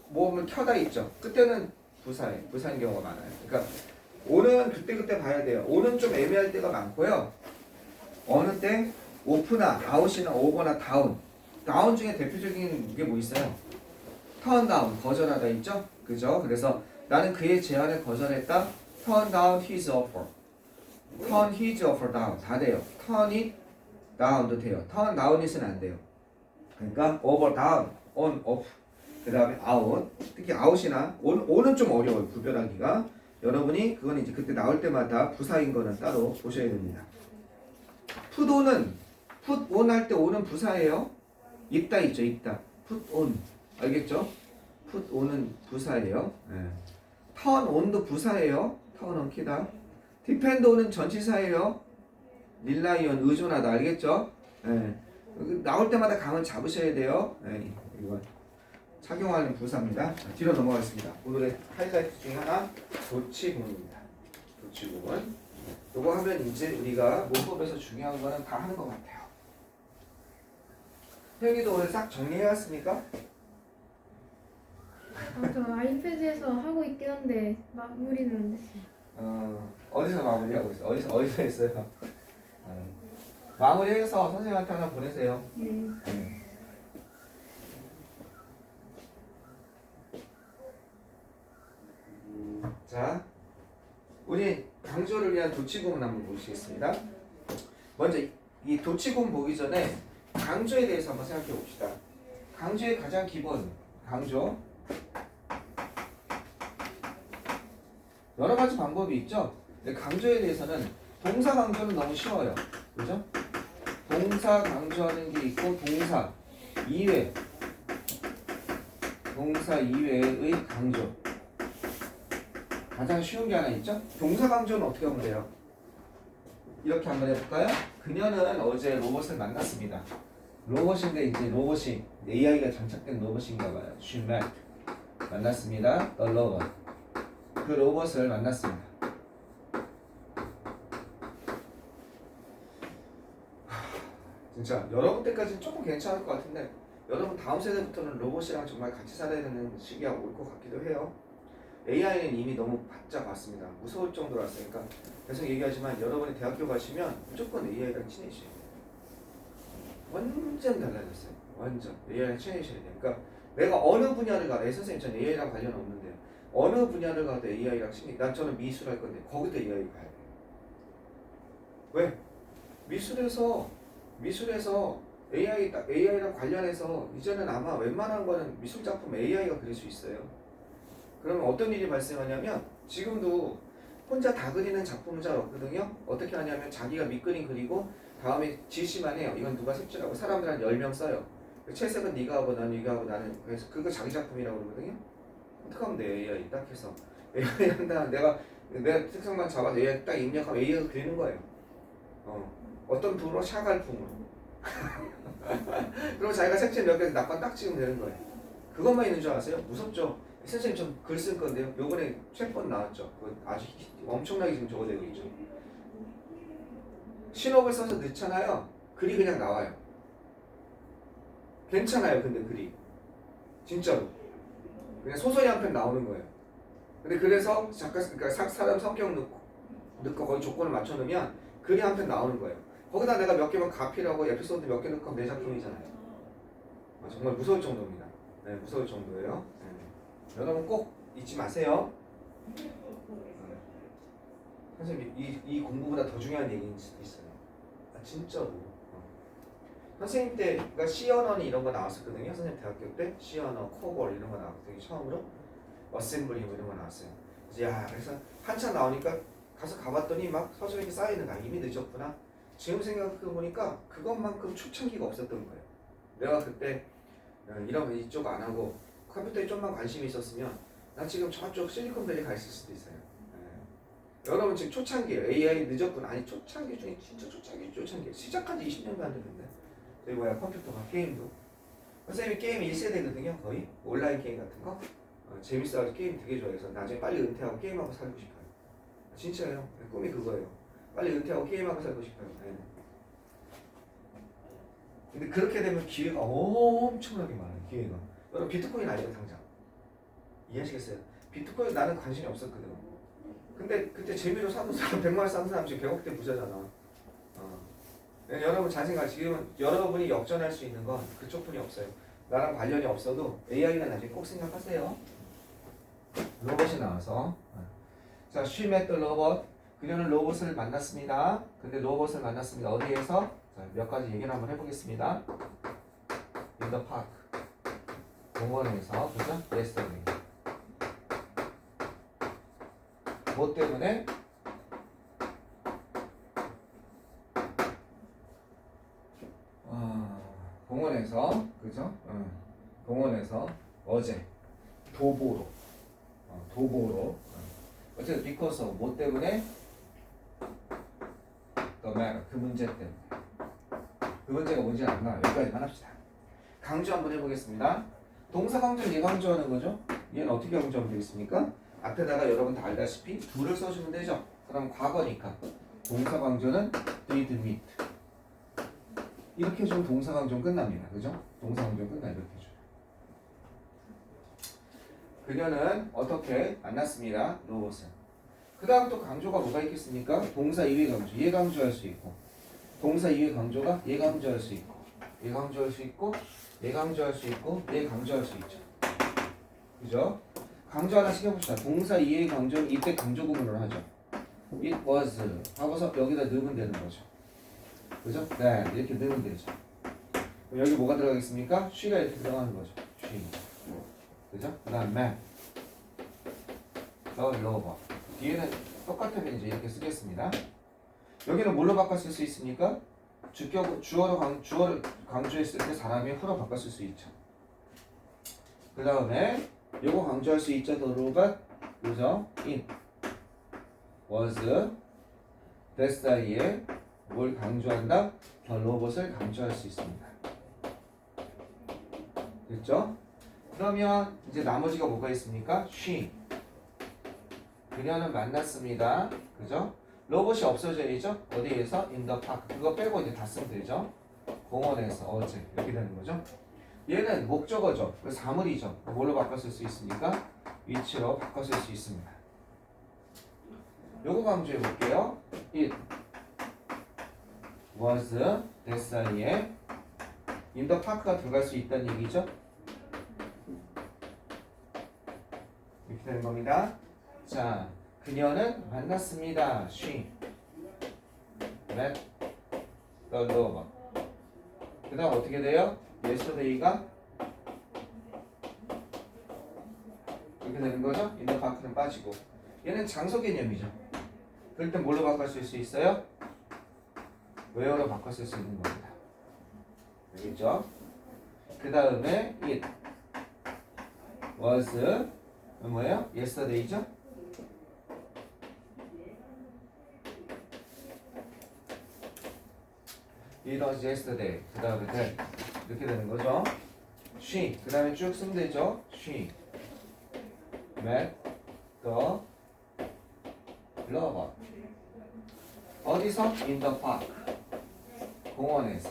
뭐면 켜다 있죠. 그때는 부사예요. 부사인 경우가 많아요. 그러니까 on은 그때그때 봐야 돼요. on은 좀 애매할 때가 많고요. 어느 때 off나 out이나 over나 down 다운 중에 대표적인 게 뭐 있어요? turn down 거절하다 있죠? 그죠? 그래서 나는 그의 제안을 거절했다. turn down his offer. turn his offer down 다 돼요. turn it down도 돼요. turn down it은 안 돼요. 그러니까 over down, on off 그 다음에 out 특히 out이나 on은 좀 어려워요. 구별하기가 여러분이 그건 이제 그때 나올 때마다 부사인 거는 따로 보셔야 됩니다. put on은 put on 할 때 on은 부사예요. 있다 있죠. 있다. put on 알겠죠? put on은 부사예요. 네. turn on도 부사예요. turn on 키다. depend on은 전치사예요. rely on 의존하다 알겠죠? 네. 나올 때마다 감은 잡으셔야 돼요. 네. 이건 착용하는 부사입니다. 자, 뒤로 넘어가겠습니다. 오늘의 하이라이트 중에 하나 도치구문입니다. 도치구문. 요거 하면 이제 우리가 문법에서 중요한 거는 다 하는 것 같아요. 혜영이도 오늘 싹 정리해왔습니까? 저 아이패드에서 하고 있긴 한데 마무리는 안 됐어요. 어디서 마무리하고 있어요? 어디서 했어요? 마무리해서 선생님한테 하나 보내세요. 네. 자, 우리 강조를 위한 도치구문 한번 보시겠습니다. 먼저 이 도치구문 보기 전에 강조에 대해서 한번 생각해 봅시다. 강조의 가장 기본 강조 여러 가지 방법이 있죠. 근데 강조에 대해서는 동사 강조는 너무 쉬워요. 그죠? 동사 강조하는 게 있고 동사 이외의 강조 가장 쉬운 게 하나 있죠? 동사 강조는 어떻게 하면 돼요? 이렇게 한번 해볼까요? 그녀는 어제 로봇을 만났습니다. 로봇인데 이제 로봇이 AI가 장착된 로봇인가 봐요. She met 만났습니다. The robot 그 로봇을 만났습니다. 진짜 여러분 때까지는 조금 괜찮을 것 같은데 여러분 다음 세대부터는 로봇이랑 정말 같이 살아야 되는 시기가 올 것 같기도 해요. AI는 이미 너무 바짝 왔습니다. 무서울 정도로 왔으니까 계속 얘기하지만 여러분이 대학교 가시면 무조건 AI랑 친해지셔야 돼요. 완전 달라졌어요. 완전 AI랑 친해지셔야 돼요. 그러니까 내가 어느 분야를 가도 선생님 저는 AI랑 관련 없는데요. 어느 분야를 가도 AI랑 친해. 저는 미술 할 건데 거기도 AI 가야 돼요. 왜? 미술에서 AI랑 관련해서 이제는 아마 웬만한 거는 미술 작품 AI가 그릴 수 있어요. 그러면 어떤 일이 발생하냐면 지금도 혼자 다 그리는 작품은 잘 없거든요. 어떻게 하냐면 자기가 밑그림 그리고 다음에 지시만 해요. 이건 누가 색칠하고 사람들 한 10명 써요. 채색은 네가 하고 나는 네가 하고 나는 그래서 그거 자기 작품이라고 그러거든요. 어떻게 하면 돼? AI 딱 해서 AI 한다. 내가 특성만 잡아서 AI 딱 입력하면 AI가 그리는 거예요. 어떤 도로 샤갈풍으로 그럼 자기가 색칠 몇 개 낙관 딱 찍으면 되는 거예요. 그것만 있는 줄 아세요? 무섭죠? 선생님 좀 글 쓸 건데요. 요번에 책번 나왔죠. 그거 아주 엄청나게 지금 저거 되고 있죠. 신호를 써서 넣잖아요. 글이 그냥 나와요. 괜찮아요. 근데 글이 진짜로 그냥 소설이 한 편 나오는 거예요. 근데 그래서 작가 그러니까 사람 성격 넣고 거기 조건을 맞춰 놓으면 글이 한 편 나오는 거예요. 거기다 내가 몇 개만 가피라고 에피소드 몇 개 넣고 하면 내 작품이잖아요. 정말 무서울 정도입니다. 네, 무서울 정도예요. 네. 여러분 꼭 잊지 마세요. 선생님 이 공부보다 더 중요한 얘기일 수도 있어요. 진짜로. 선생님 때 그러니까 C 언어는 이런 거 나왔었거든요. 선생님 대학교 때 C 언어, 코볼 이런 거 나왔거든요. 처음으로 어셈블리 뭐 이런 거 나왔어요. 이제 그래서 한참 나오니까 가서 가봤더니 막 서적에 이렇게 쌓이는 거야. 이미 늦었구나. 지금 생각해 보니까 그것만큼 초창기가 없었던 거예요. 내가 그때 이런 거 이쪽 안 하고 컴퓨터에 좀만 관심이 있었으면 난 지금 저쪽 실리콘밸리 가 있을 수도 있어요. 여러분 지금 초창기예요. AI 늦었구나. 아니 초창기 중에 진짜 초창기. 시작한 지 20년도 안 됐는데. 저희 컴퓨터가 게임도. 선생님이 게임 1세대거든요. 거의 온라인 게임 같은 거. 재밌어가지고 게임 되게 좋아해서 나중에 빨리 은퇴하고 게임하고 살고 싶어요. 진짜예요. 꿈이 그거예요. 빨리 은퇴하고 게임하고 살고 싶어요. 네. 근데 그렇게 되면 기회가 엄청나게 많아요. 기회가. 여러분 비트코인 아니에요 당장. 이해하시겠어요? 비트코인 나는 관심이 없었거든. 근데 그때 재미로 사는 사람 100만 원 사는 사람 지금 100억대 부자잖아. 여러분 잘 생각. 지금은 여러분이 역전할 수 있는 건 그쪽뿐이 없어요. 나랑 관련이 없어도 AI는 나중에 꼭 생각하세요. 로봇이 나와서 자, she met the robot. 그녀는 로봇을 만났습니다. 근데 로봇을 만났습니다. 어디에서? 자, 몇 가지 얘기를 한번 해보겠습니다. In the park. 공원에서. 그죠? yesterday. 뭐 때문에? 공원에서. 그죠? 공원에서 어제 도보로. 어쨌든 because of 뭐 때문에? the matter. 그 문제 때문에. 그 문제가 뭔지 알나? 여기까지만 합시다. 강조 한번 해보겠습니다. 동사 강조는 얘 강조하는 거죠? 얘는 어떻게 강조하면 되겠습니까? 앞에다가 여러분 다 알다시피 do를 써주면 되죠? 그럼 과거니까 동사 강조는 did meet. 이렇게 해주면 동사 강조는 끝납니다. 그죠? 동사 강조는 끝나 이렇게 해줘요. 그녀는 어떻게 만났습니다. 로봇을. 그 다음 또 강조가 뭐가 있겠습니까? 동사 이외 강조. 얘 강조할 수 있고 동사 이외 강조가 얘 강조할 수 있고 얘 강조할 수 있고 얘 강조할 수 있고 얘 강조할 수 있죠. 그죠? 강조 하나씩 해봅시다. 동사 이외 강조는 이때 강조 구분을 하죠. It was 하고서 여기다 넣으면 되는 거죠. 그죠? 네, 이렇게 넣으면 되죠. 그럼 여기 뭐가 들어가겠습니까? she가 이렇게 들어가는 거죠. she. 그죠? 그 다음 man. the lover. 뒤에는 똑같으면 이제 이렇게 쓰겠습니다. 여기는 뭘로 바꿔 쓸 수 있습니까? 주어를 강조했을 때 사람이 허로 바꿔 쓸 수 있죠. 그 다음에 요거 강조할 수 있죠. the robot. 그죠? in was that 사이에 뭘 강조한다? the robot을 강조할 수 있습니다. 됐죠? 그러면 이제 나머지가 뭐가 있습니까? she. 그녀는 만났습니다. 그죠? 로봇이 없어져야죠. 어디에서? in the park. 그거 빼고 이제 다 쓰면 되죠. 공원에서 어제 이렇게 되는 거죠. 얘는 목적어죠. 사물이죠. 뭘로 바꿔 쓸 수 있습니까? 위치로 바꿔 쓸 수 있습니다. 요거 강조해 볼게요. It was that 사이에 in the park가 들어갈 수 있다는 얘기죠. 이렇게 되는 겁니다. 자, 그녀는 만났습니다. She met the lover. 그 다음 어떻게 돼요? Yesterday가 이렇게 되는 거죠? in the park는 빠지고 얘는 장소 개념이죠. 그럴 땐 뭘로 바꿔 쓸 수 있어요? where로 바꿔 쓸 수 있는 겁니다. 알겠죠? 그 다음에 it was 뭐예요? yesterday죠? It was yesterday. 그 다음에 that 이렇게 되는 거죠. She 그 다음에 쭉 쓰면 되죠. She met the lover. 어디서? in the park. 공원에서.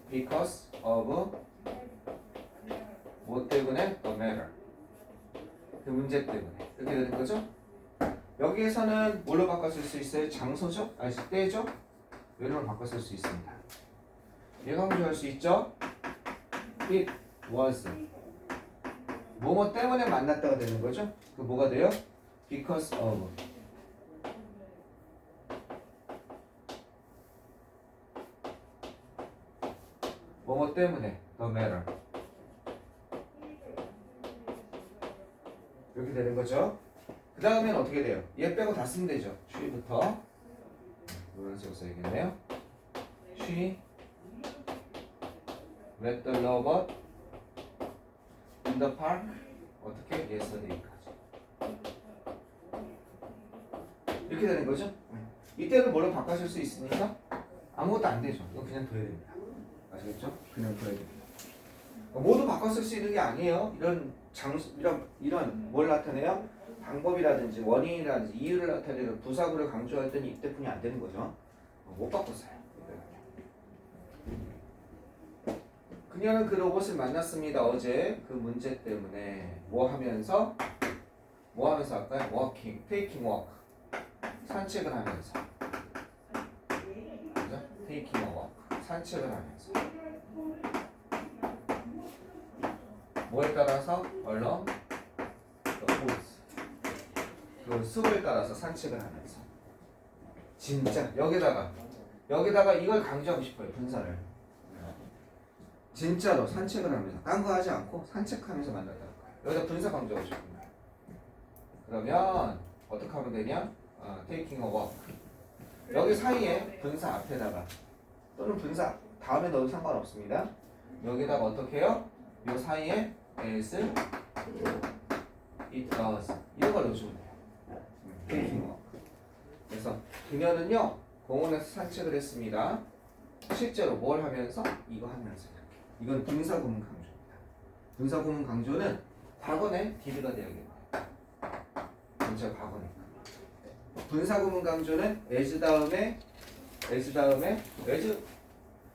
because of 뭐 때문에? the matter. 그 문제 때문에. 이렇게 되는 거죠? 여기에서는 뭘로 바꿔 쓸 수 있어요? 장소죠? 아니 때죠? 이름을 바꿔 쓸 수 있습니다. 얘가 강조할 수 있죠? It was 뭐뭐 때문에 만났다가 되는 거죠? 그 뭐가 돼요? Because of 뭐뭐 때문에 the matter 이렇게 되는 거죠. 그 다음엔 어떻게 돼요? 얘 빼고 다 쓰면 되죠. she부터 노란색으로 써야겠네요. She met the lover in the park. 어떻게? yesterday까지. 이렇게 되는 거죠. 이때는 뭘로 바꿔줄 수 있으니까 아무것도 안 되죠. 이거 그냥 둬야 됩니다. 아시겠죠? 그냥 둬야 됩니다. 모두 바꿔 쓸 수 있는 게 아니에요. 이런 장수, 이런 뭘 나타내요? 방법이라든지 원인이라든지 이유를 나타내는 부사구를 강조할 때는 이때뿐이 안 되는 거죠. 못 바꿨어요. 그녀는 그 로봇을 만났습니다. 어제 그 문제 때문에 뭐 하면서 할까요? walking, taking walk. 산책을 하면서. 그죠? taking a walk. 산책을 하면서. 뭐에 따라서? along the woods. 그 숲을 따라서 산책을 하면서. 진짜 여기다가 이걸 강조하고 싶어요. 분사를. 진짜로 산책을 하면서 딴 거 하지 않고 산책하면서 만났다는 거예요. 여기다 분사 강조하고 싶은 거예요. 그러면 어떻게 하면 되냐? taking a walk. 여기 사이에 분사 앞에다가 또는 분사 다음에 넣어도 상관없습니다. 여기다가 어떻게 해요? 이 사이에 as, it does 이런 걸 넣어주면 돼요. taking a walk. 그래서 그녀는요 공원에서 산책을 했습니다. 실제로 뭘 하면서? 이거 하면서. 이건 분사구문 강조입니다. 분사구문 강조는 과거에 did가 되어야겠네요. 전체 과거니까. 분사구문 강조는 as 다음에 as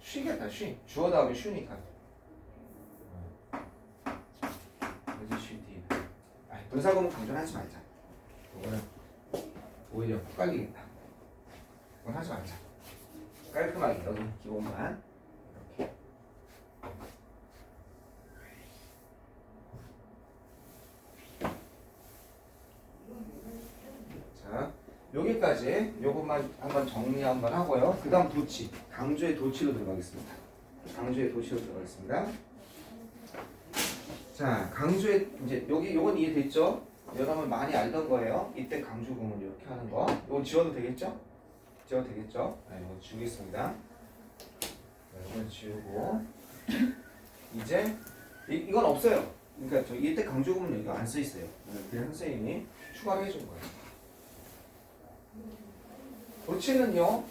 쉬겠다. 주어 다음에 쉬니까. as she did. 분사구문 강조는 하지 말자. 이거는 오히려 헷갈리겠다. 이건 하지 말자. 깔끔하게 여기 기본만. 여기까지 요것만 한번 정리 한번 하고요. 그 다음 도치, 강조의 도치로 들어가겠습니다. 자, 강조의 이제 요건 이해됐죠? 여러분 많이 알던 거예요. 이때 강조구문 이렇게 하는 거. 요건 지워도 되겠죠? 네, 이거 지우겠습니다. 이건 지우고 이제 이건 없어요. 그러니까 저 이때 강조구문 여기 안 써 있어요. 그냥 선생님이 추가를 해준 거예요. 도치는요,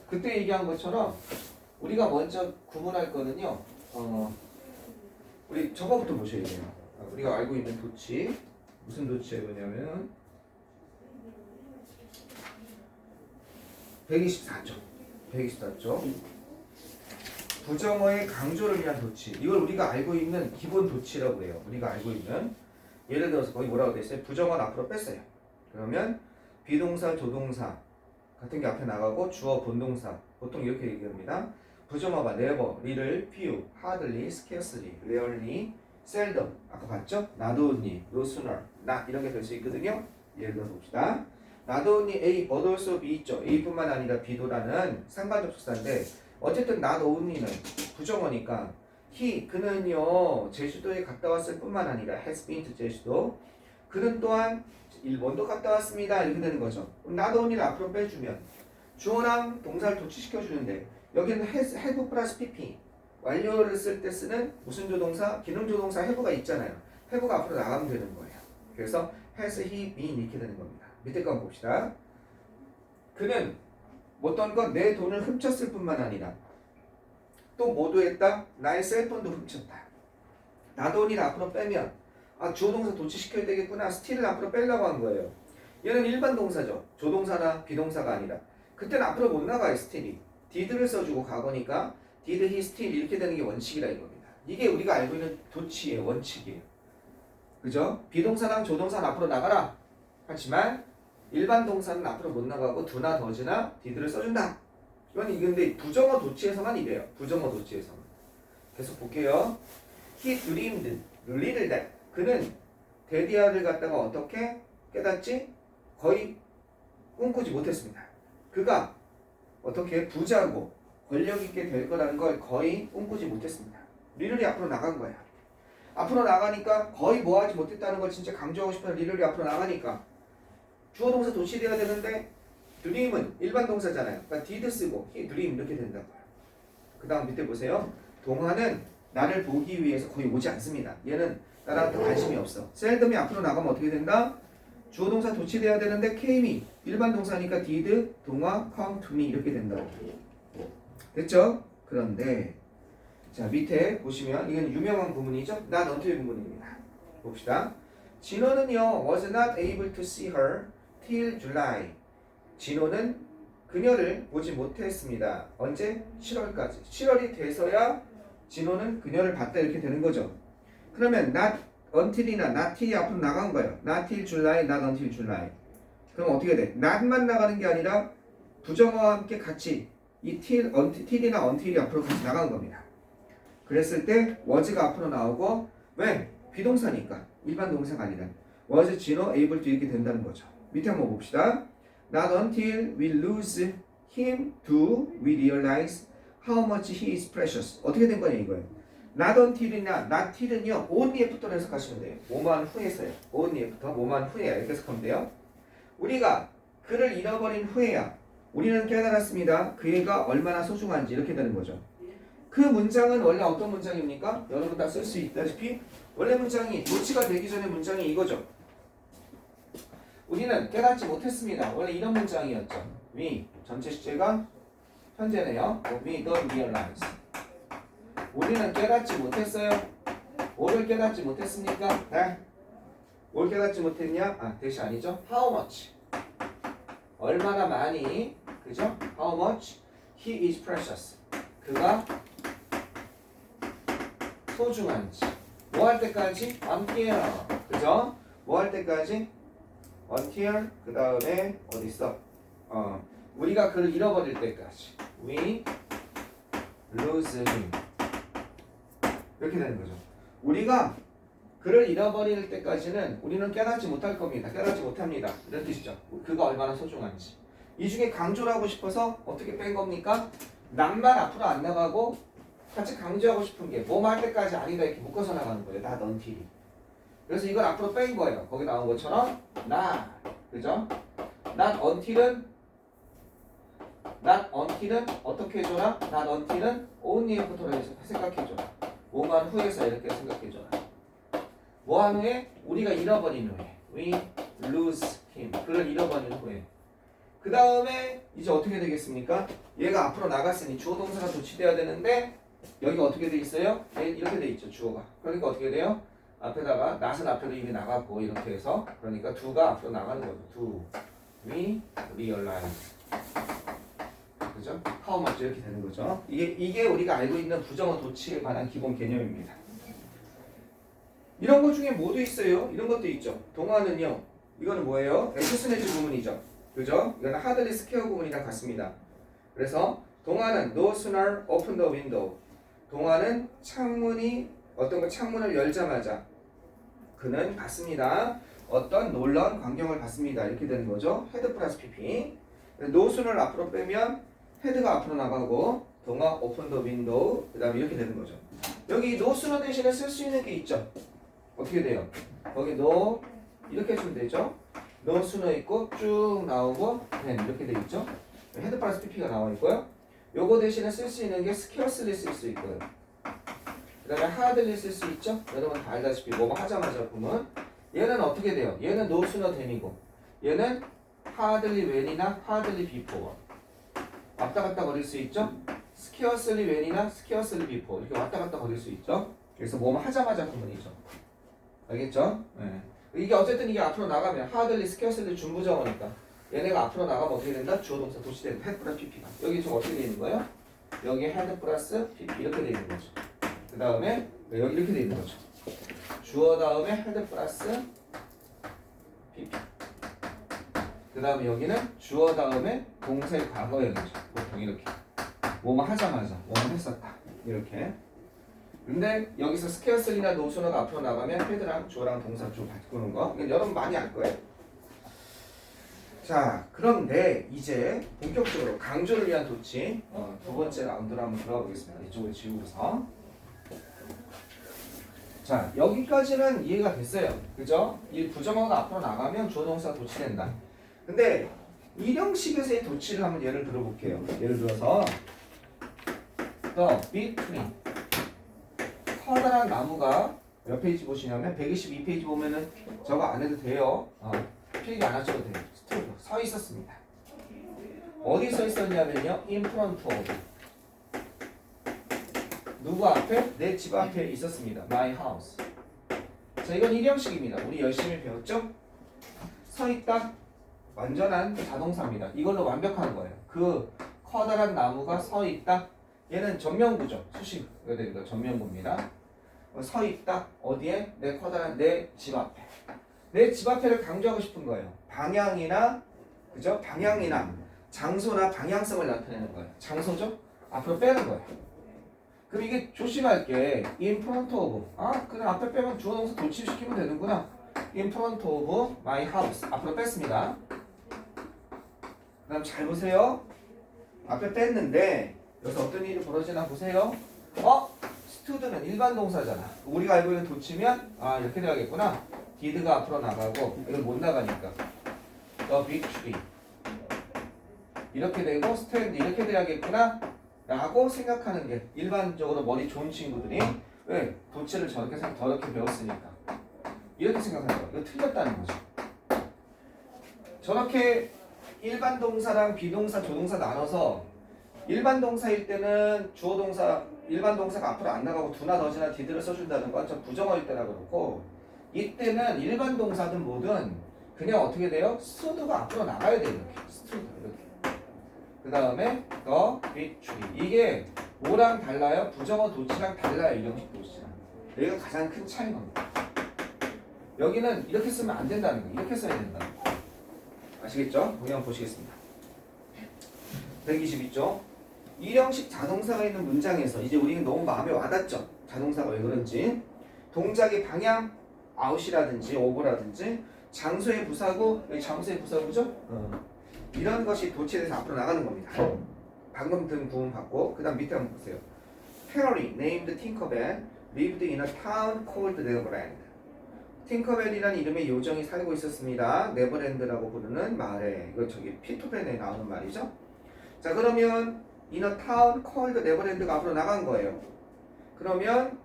그때 얘기한 것처럼 우리가 먼저 구분할 거는요, 우리 저거부터 보셔야 돼요. 우리가 알고 있는 도치, 무슨 도치예요? 뭐냐면 124쪽. 부정어의 강조를 위한 도치. 이걸 우리가 알고 있는 기본 도치라고 해요. 우리가 알고 있는. 예를 들어서 거기 뭐라고 돼 있어요? 부정어는 앞으로 뺐어요. 그러면 비동사, 조동사 같은 게 앞에 나가고 주어, 본동사 보통 이렇게 얘기합니다. 부정어가 never, little, few, hardly, scarcely, rarely, seldom 아까 봤죠? not only, no sooner, not 이런 게 될 수 있거든요. 예를 들어 봅시다. not only A, but also B 있죠. A뿐만 아니라 B도라는 상관접속사인데 어쨌든 not only는 부정어니까 그는요 제주도에 갔다 왔을 뿐만 아니라 has been to 제주도 그는 또한 일본도 갔다 왔습니다. 이렇게 되는 거죠. not only를 앞으로 빼주면 주어랑 동사를 도치시켜주는데 여기는 have 플러스 pp 완료를 쓸 때 쓰는 무슨 조동사? 기능조동사 have가 있잖아요. have가 앞으로 나가면 되는 거예요. 그래서 has he been 이렇게 되는 겁니다. 밑에 거 한번 봅시다. 그는 어떤 건 내 돈을 훔쳤을 뿐만 아니라 또 뭐도 했다? 나의 셀폰도 훔쳤다. not only를 앞으로 빼면 아 주어 동사 도치시켜야 되겠구나. still을 앞으로 빼려고 한 거예요. 얘는 일반 동사죠. 조동사나 비동사가 아니라. 그때는 앞으로 못 나가요. still이. did를 써주고 과거니까 did, he, still 이렇게 되는 게 원칙이라 이겁니다. 이게 우리가 알고 있는 도치의 원칙이에요. 그죠? 비동사랑 조동사는 앞으로 나가라. 하지만 일반 동사는 앞으로 못 나가고 do나 does나 did를 써준다. 이건 근데 부정어 도치에서만 이래요. 부정어 도치에서만. 계속 볼게요. He dreamed little that. 그는 데디아를 갖다가 어떻게 깨닫지? 거의 꿈꾸지 못했습니다. 그가 어떻게 부자고 권력 있게 될 거라는 걸 거의 꿈꾸지 못했습니다. 리를이 앞으로 나간 거야. 앞으로 나가니까 거의 뭐 하지 못했다는 걸 진짜 강조하고 싶어서 리를이 앞으로 나가니까 주어 동사 도치돼야 되는데 dream은 일반 동사잖아요. 그러니까 did 쓰고 he dream 이렇게 된다고요. 그 다음 밑에 보세요. 동화는 나를 보기 위해서 거의 오지 않습니다. 얘는 나한테 관심이 없어. 셀덤이 앞으로 나가면 어떻게 된다? 주어 동사 도치돼야 되는데 came이 일반 동사니까 did, 동화, come to me 이렇게 된다고. 됐죠? 그런데 자 밑에 보시면 이건 유명한 구문이죠. not until 구문입니다. 봅시다. 진호는요 was not able to see her till July. 진호는 그녀를 보지 못했습니다. 언제? 7월까지. 7월이 돼서야 진호는 그녀를 봤다 이렇게 되는 거죠. 그러면 not until이나 not till이 앞으로 나간 거예요. not till July, not until July. 그럼 어떻게 돼? not만 나가는 게 아니라 부정어와 함께 같이 이 till이나 until이 앞으로 같이 나간 겁니다. 그랬을 때 was가 앞으로 나오고 왜? 비동사니까 일반 동사가 아니라 was 진호 able to 이렇게 된다는 거죠. 밑에 한번 봅시다. Not until we lose him do we realize how much he is precious. 어떻게 된 거냐 이거예요. Not until이나 not till은요 only부터 해석하시면 돼요. 뭐만 후에서요. only부터 뭐만 후에야 이렇게 해석하면 돼요. 우리가 그를 잃어버린 후에야 우리는 깨달았습니다. 그 애가 얼마나 소중한지 이렇게 되는 거죠. 그 문장은 원래 어떤 문장입니까? 여러분 다 쓸 수 있다시피 원래 문장이 도치가 되기 전에 문장이 이거죠. 우리는 깨닫지 못했습니다. 원래 이런 문장이었죠. We 전체 시제가 현재네요. We don't realize. 우리는 깨닫지 못했어요. 뭐를 깨닫지 못했습니까? 네. 뭘 깨닫지 못했냐? 아 대시 아니죠. How much? 얼마나 많이, 그죠? How much he is precious. 그가 소중한지. 뭐 할 때까지? Until. 그죠? 뭐 할 때까지? Until 그 다음에 어디 있어? 우리가 그를 잃어버릴 때까지. We lose him. 이렇게 되는 거죠. 우리가 그를 잃어버릴 때까지는 우리는 깨닫지 못할 겁니다. 깨닫지 못합니다. 이런 뜻이죠. 그가 얼마나 소중한지. 이 중에 강조를 하고 싶어서 어떻게 뺀 겁니까? 낫만 앞으로 안 나가고 같이 강조하고 싶은 게 뭐뭐 할 때까지 아니다 이렇게 묶어서 나가는 거예요. not until이. 그래서 이걸 앞으로 뺀 거예요. 거기 나온 것처럼 not. 그죠? not until은 어떻게 해줘라? not until은 only부터 해서 생각해줘라. 뭐만 후에서 이렇게 생각해줘라. 뭐한 후에? 우리가 잃어버린 후에. We lose him. 그를 잃어버린 후에. 그 다음에 이제 어떻게 되겠습니까? 얘가 앞으로 나갔으니 주어 동사가 도치돼야 되는데 여기가 어떻게 돼 있어요? 이렇게 돼 있죠. 주어가. 그러니까 어떻게 돼요? 앞에다가 not은 앞에도 이미 나갔고 이렇게 해서 그러니까 do가 앞으로 나가는 거죠. do. We realize. 그죠? how much 이렇게 되는 거죠. 이게 우리가 알고 있는 부정어 도치에 관한 기본 개념입니다. 이런 것 중에 뭐도 있어요? 이런 것도 있죠. 동화는요. 이거는 뭐예요? 엑스스네즈 구문이죠. 그죠? 이거는 hardly scare 구문이랑 같습니다. 그래서 동화는 no sooner open the window. 동화는 창문을 열자마자 그는 봤습니다. 어떤 놀라운 광경을 봤습니다. 이렇게 되는 거죠. 헤드 플러스 pp. no sooner 앞으로 빼면 헤드가 앞으로 나가고 동화 open the window 그 다음에 이렇게 되는 거죠. 여기 no sooner 대신에 쓸 수 있는 게 있죠. 어떻게 돼요? 거기 no 이렇게 해주면 되죠. no sooner 있고 쭉 나오고 then 이렇게 돼 있죠. 헤드 플러스 pp가 나와 있고요. 요거 대신에 쓸 수 있는 게 scarcely 쓸 수 있고요. 그 다음에 hardly 쓸 수 있죠. 여러분 다 알다시피 뭐뭐 하자마자 보면 얘는 어떻게 돼요? 얘는 no sooner than이고 얘는 hardly when이나 hardly before 왔다 갔다 거릴 수 있죠. scarcely when이나 scarcely before 이렇게 왔다 갔다 거릴 수 있죠. 그래서 뭐뭐 하자마자 구문이죠. 알겠죠? 네. 이게 어쨌든 이게 앞으로 나가면 hardly, scarcely 준부정어니까 얘네가 앞으로 나가면 어떻게 된다? 주어 동사 도치되는 had 플러스 pp가 여기 지금 어떻게 돼 있는 거예요? 여기 had 플러스 pp 이렇게 돼 있는 거죠. 그 다음에 여기 이렇게 돼 있는 거죠. 주어 다음에 had 플러스 pp. 그 다음에 여기는 주어 다음에 동사의 과거형이죠. 보통 이렇게 뭐뭐 하자마자 뭐뭐 했었다 이렇게. 근데 여기서 scarcely나 no sooner가 앞으로 나가면 had랑 주어랑 동사 주 바꾸는 거 이건 여러분 많이 알 거예요. 자, 그런데 이제 본격적으로 강조를 위한 도치 두 번째 라운드로 한번 들어가 보겠습니다. 이쪽을 지우고서. 자, 여기까지는 이해가 됐어요. 그죠? 이 부정어가 앞으로 나가면 주어 동사가 도치된다. 근데 일형식에서의 도치를 한번 예를 들어볼게요. 예를 들어서 the between 커다란 나무가 몇 페이지 보시냐면 122페이지 보면은 저거 안 해도 돼요. 필기 안 하셔도 돼요. 스트로크 서 있었습니다. 어디 서 있었냐면요. in front of 누구 앞에? 내 집 앞에 있었습니다. my house. 자, 이건 일형식입니다. 우리 열심히 배웠죠? 서 있다. 완전한 자동사입니다. 이걸로 완벽한 거예요. 그 커다란 나무가 서 있다. 얘는 전면구죠. 수식어가 됩니다. 전면구입니다. 서 있다. 어디에? 내 커다란 내 집 앞에. 내 집 앞에를 강조하고 싶은 거예요. 방향이나 그죠? 방향이나 장소나 방향성을 나타내는 거예요. 장소죠? 앞으로 빼는 거예요. 그럼 이게 조심할 게 in front of 그냥 앞에 빼면 주어 동사 도치시키면 되는구나. in front of my house 앞으로 뺐습니다. 그 다음 잘 보세요. 앞에 뺐는데 여기서 어떤 일이 벌어지나 보세요. stood는 일반 동사잖아. 우리가 알고 있는 도치면 이렇게 돼야겠구나. did가 앞으로 나가고 이건 못 나가니까 the big tree 이렇게 되고 stand 이렇게 돼야겠구나 라고 생각하는 게 일반적으로 머리 좋은 친구들이 왜? 도치를 저렇게 배웠으니까 이렇게 생각하는 거야. 이거 틀렸다는 거죠. 저렇게 일반 동사랑 비동사, 조동사 나눠서 일반 동사일 때는 주어 동사, 일반 동사가 앞으로 안 나가고 do나 does나 did를 써준다는 건 좀 부정어일 때라 그렇고 이때는 일반 동사든 뭐든 그냥 어떻게 돼요? stoo드가 앞으로 나가야 돼요. 이렇게 stood 이렇게. 그 다음에 the big tree 이게 뭐랑 달라요? 부정어 도치랑 달라요. 일형식 도치랑. 여기가 가장 큰 차이인 겁니다. 여기는 이렇게 쓰면 안 된다는 거예요. 이렇게 써야 된다는 거예요. 아시겠죠? 동영 보시겠습니다. 122쪽. 일형식 자동사가 있는 문장에서 이제 우리는 너무 마음에 와닿죠? 자동사가 왜 그런지. 동작의 방향, out이라든지 over라든지 장소의 부사구, 여기 장소의 부사구죠? 이런 것이 도치에서 앞으로 나가는 겁니다. 방금 든 구문 받고 그 다음 밑에 한번 보세요. Harry named Tinkerbell lived in a town called Neverland. 팅커벨이라는 이름의 요정이 살고 있었습니다. 네버랜드라고 부르는 마을에. 이거 저기 피터팬에 나오는 말이죠. 자, 그러면 in a town called 네버랜드가 앞으로 나간 거예요. 그러면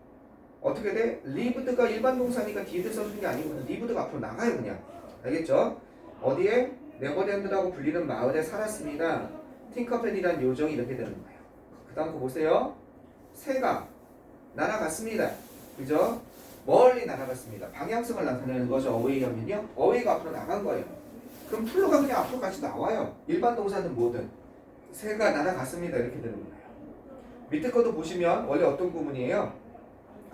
어떻게 돼? lived가 일반 동사니까 did 써준 게 아니고 lived가 앞으로 나가요. 그냥. 알겠죠? 어디에? 네버랜드라고 불리는 마을에 살았습니다. 팅커벨이라는 요정이 이렇게 되는 거예요. 그 다음 거 보세요. 새가 날아갔습니다. 그죠? 멀리 날아갔습니다. 방향성을 나타내는 거죠. away 하면요. away가 앞으로 나간 거예요. 그럼 플로가 그냥 앞으로 같이 나와요. 일반 동사는 뭐든. 새가 날아갔습니다. 이렇게 되는 거예요. 밑에 것도 보시면 원래 어떤 구문이에요?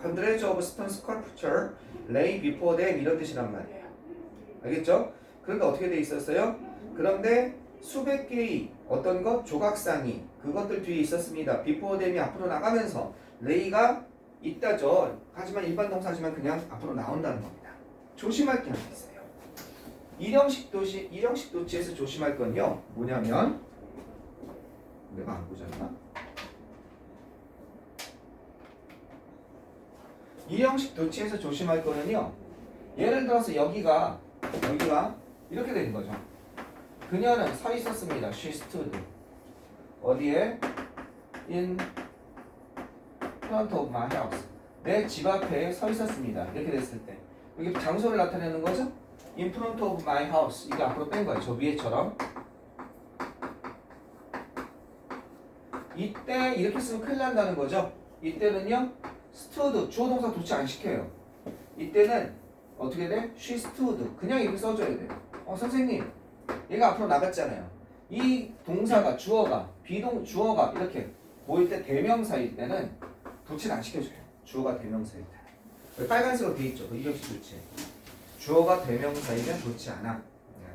Hundreds of stone sculpture lay before them 이런 뜻이란 말이에요. 알겠죠? 그런데 어떻게 돼 있었어요? 그런데 수백 개의 어떤 것? 조각상이 그것들 뒤에 있었습니다. before them이 앞으로 나가면서 lay가 있다죠. 하지만 일반 동사지만 그냥 앞으로 나온다는 겁니다. 조심할 게 하나 있어요. 일형식 도치에서 조심할 건요. 뭐냐면 내가 안 보잖아. 일형식 도치에서 조심할 거는요. 예를 들어서 여기가 이렇게 되는 거죠. 그녀는 서 있었습니다. She stood. 어디에? In front of my house. 내 집 앞에 서 있었습니다. 이렇게 됐을 때 여기 장소를 나타내는 거죠. In front of my house. 이거 앞으로 뺀 거예요. 저 위에처럼. 이때 이렇게 쓰면 큰일 난다는 거죠. 이때는요. stood 주어 동사 도치 안 시켜요. 이때는 어떻게 돼? She stood. 그냥 이렇게 써줘야 돼. 선생님, 얘가 앞으로 나갔잖아요. 이 동사가 주어가 주어가 이렇게 보일 때 대명사일 때는 도치를 안 시켜줘요. 주어가 대명사일 때. 빨간색으로 돼 있죠. 그 이력식 도치. 주어가 대명사이면 도치 않아. 네.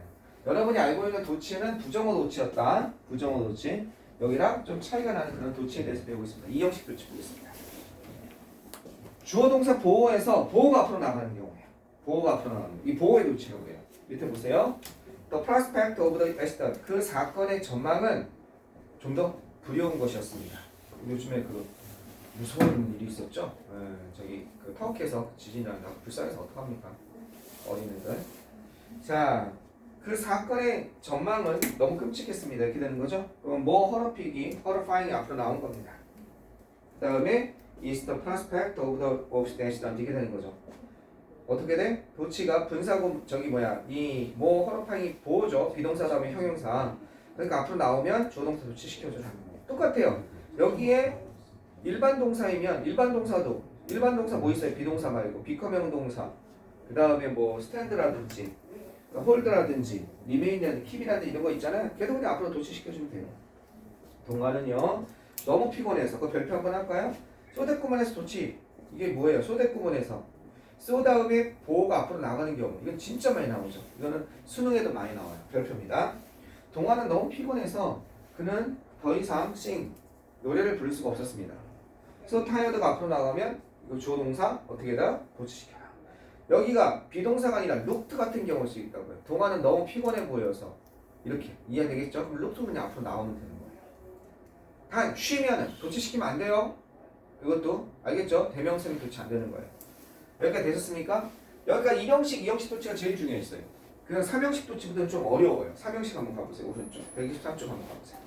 여러분이 알고 있는 도치는 부정어 도치였다. 부정어 도치. 여기랑 좀 차이가 나는 그런 도치에 대해서 배우고 있습니다. 이 형식 도치 보겠습니다. 주어 동사 보호에서 보호가 앞으로 나가는 경우예요. 보호가 앞으로 나가는 이 보호의 도치라고 해요. 밑에 보세요. The prospect of the accident. 그 사건의 전망은 좀 더 두려운 것이었습니다. 요즘에 그 무서운 일이 있었죠. 저기 그 터키에서 지진이 나서 불쌍해서 어떡합니까? 어린애들. 자, 그 사건의 전망은 너무 끔찍했습니다. 이렇게 되는 거죠. 그럼 뭐 horrifying이 앞으로 나온 겁니다. 그 다음에 is the prospect of the accident 이렇게 되는 거죠. 어떻게 돼? 도치가 분사구 이 뭐 horrifying이 보호죠. 비동사 다음에 형용사. 그러니까 앞으로 나오면 주어동사 도치 시켜줘요. 똑같아요. 여기에 일반 동사이면 일반 동사 뭐 있어요? 비동사 말고 비커명 동사. 그 다음에 뭐 스탠드라든지 홀드라든지 리메인이라든지 킵이라든지 이런 거 있잖아요. 걔도 그냥 앞으로 도치 시켜주면 돼요. 동화는요. 너무 피곤해서 그 별표 한번 할까요? 소댓구문에서 도치. 이게 뭐예요? 소댓구문에서 소 다음에 보호가 앞으로 나가는 경우. 이건 진짜 많이 나오죠. 이거는 수능에도 많이 나와요. 별표입니다. 동화는 너무 피곤해서 그는 더 이상 노래를 부를 수가 없었습니다. So tired가 앞으로 나가면 이거 주어 동사 어떻게 다 도치시켜요. 여기가 비동사가 아니라 looked 같은 경우일 수 있다고요. 동화는 너무 피곤해 보여서 이렇게 이해되겠죠? 그럼 looked 그냥 앞으로 나오면 되는 거예요. 단 쉬면은 도치시키면 안 돼요. 이것도 알겠죠? 대명사는 도치 안 되는 거예요. 여기까지 되셨습니까? 여기가 이형식 도치가 제일 중요했어요. 그냥 3형식 도치보다는 좀 어려워요. 3형식 한번 가보세요. 오른쪽 123쪽 한번 가보세요.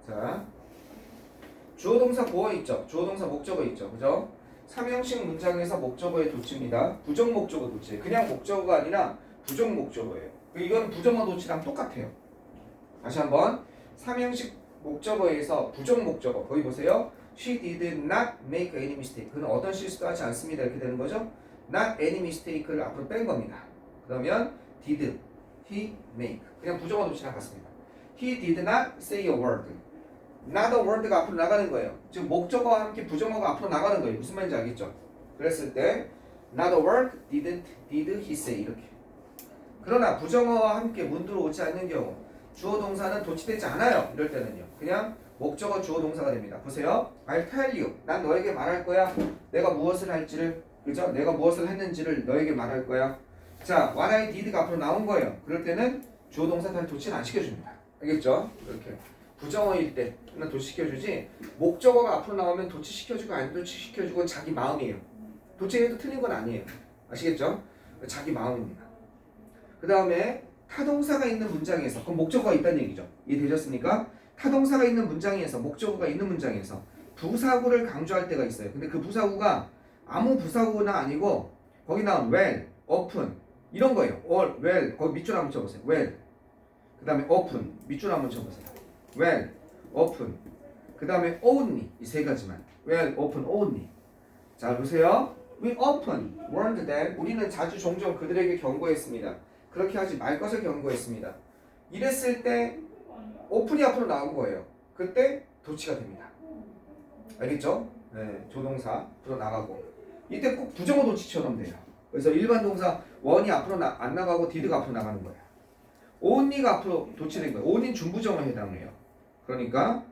자, 주어동사 보어 있죠? 주어동사 목적어 있죠? 그죠? 3형식 문장에서 목적어의 도치입니다. 부정 목적어 도치. 그냥 목적어가 아니라 부정 목적어예요. 이건 부정어 도치랑 똑같아요. 다시 한번 3형식 목적어에서 부정 목적어 거기 보세요. She did not make any mistake. 그는 어떤 실수도 하지 않습니다. 이렇게 되는 거죠. Not any mistake를 앞으로 뺀 겁니다. 그러면 did, he make. 그냥 부정어 도치랑 같습니다. He did not say a word. not a word가 앞으로 나가는 거예요. 지금 목적어와 함께 부정어가 앞으로 나가는 거예요. 무슨 말인지 알겠죠? 그랬을 때 not a word, did he say 이렇게. 그러나 부정어와 함께 문두로 오지 않는 경우 주어 동사는 도치되지 않아요. 이럴 때는요. 그냥 목적어 주어 동사가 됩니다. 보세요. I'll tell you. 난 너에게 말할 거야. 내가 무엇을 할지를, 그죠? 내가 무엇을 했는지를 너에게 말할 거야. 자, what I did가 앞으로 나온 거예요. 그럴 때는 주어 동사 다 도치는 안 시켜줍니다. 알겠죠? 이렇게. 부정어일 때는 도치시켜주지 목적어가 앞으로 나오면 도치시켜주고 안 도치시켜주고 자기 마음이에요. 도치해도 틀린 건 아니에요. 아시겠죠? 자기 마음입니다. 그 다음에 타동사가 있는 문장에서 그럼 목적어가 있다는 얘기죠. 이해되셨습니까? 타동사가 있는 문장에서 목적어가 있는 문장에서 부사구를 강조할 때가 있어요. 근데 그 부사구가 아무 부사구는 아니고 거기 나온 well, open 이런 거예요. or, well 거기 밑줄 한번 쳐보세요. well 그 다음에 open 밑줄 한번 쳐보세요. well, open 그 다음에 only 이 세 가지만 well, open, only. 자 보세요. We often warned them. 우리는 자주 종종 그들에게 경고했습니다. 그렇게 하지 말 것을 경고했습니다. 이랬을 때 open이 앞으로 나온 거예요. 그때 도치가 됩니다. 알겠죠? 네, 조동사 앞으로 나가고 이때 꼭 부정어 도치처럼 돼요. 그래서 일반 동사 on이 앞으로 안 나가고 did가 앞으로 나가는 거예요. only가 앞으로 도치된 거예요. only는 준부정어에 해당해요. 그러니까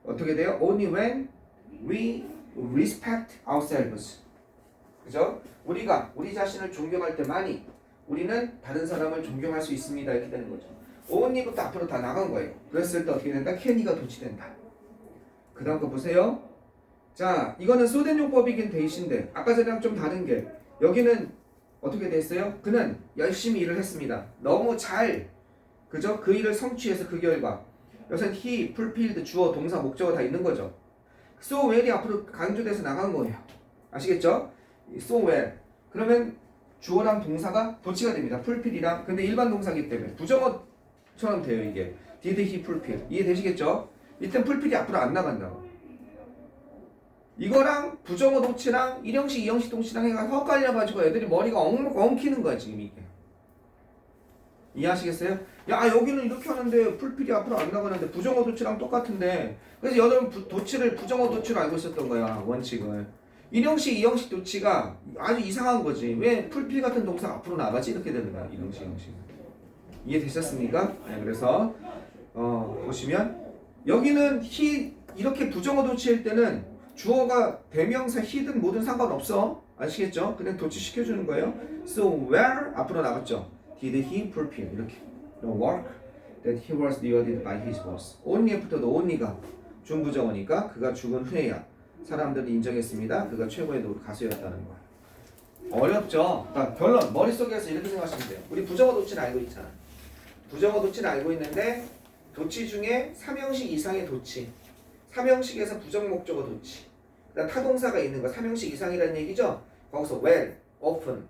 어떻게 돼요? Only when we respect ourselves. 그죠? 우리가 우리 자신을 존경할 때만이 우리는 다른 사람을 존경할 수 있습니다. 이렇게 되는 거죠. only부터 앞으로 다 나간 거예요. 그랬을 때 어떻게 된다? can이가 도치된다. 그 다음 거 보세요. 자, 이거는 소된 용법이긴 데이신데 아까 전이랑 좀 다른 게 여기는 어떻게 됐어요? 그는 열심히 일을 했습니다. 너무 잘 그죠? 그 일을 성취해서 그 결과 여기서는 he, fulfilled, 주어, 동사, 목적어 다 있는 거죠. so well이 앞으로 강조돼서 나간 거예요. 아시겠죠? so well. 그러면 주어랑 동사가 도치가 됩니다. 풀필이랑. 근데 일반 동사기 때문에 부정어처럼 돼요 이게. did he 풀필. 이해되시겠죠? 이땐 풀필이 앞으로 안 나간다고. 이거랑 부정어 도치랑 1형식 2형식 동치랑 해가 헷갈려가지고 애들이 머리가 엉키는 거야 지금 이게. 이해하시겠어요? 야 여기는 이렇게 하는데 풀필이 앞으로 안 나가는데 부정어 도치랑 똑같은데. 그래서 여러분 도치를 부정어 도치로 알고 있었던 거야 원칙을. 1형식 2형식 도치가 아주 이상한 거지. 왜 풀필 같은 동사가 앞으로 나가지? 이렇게 되는 거야 1형식 2형식. 이해되셨습니까? 네, 그래서 보시면 여기는 he 이렇게 부정어 도치일 때는 주어가 대명사 he든 뭐든 상관없어. 아시겠죠? 그냥 도치 시켜주는 거예요. So where 앞으로 나갔죠. Did he fulfill 이렇게 the work that he was rewarded by his boss. only after도 only가 준부정어니까 그가 죽은 후에야 사람들이 인정했습니다. 그가 최고의 가수였다는 거야. 어렵죠? 그러니까 결론 머릿속에서 이렇게 생각하시면 돼요. 우리 부정어 도치는 알고 있잖아. 부정어 도치는 알고 있는데 도치 중에 3형식 이상의 도치 3형식에서 부정목적어 도치 그다음 타동사가 있는 거 3형식 이상이라는 얘기죠. 거기서 well, often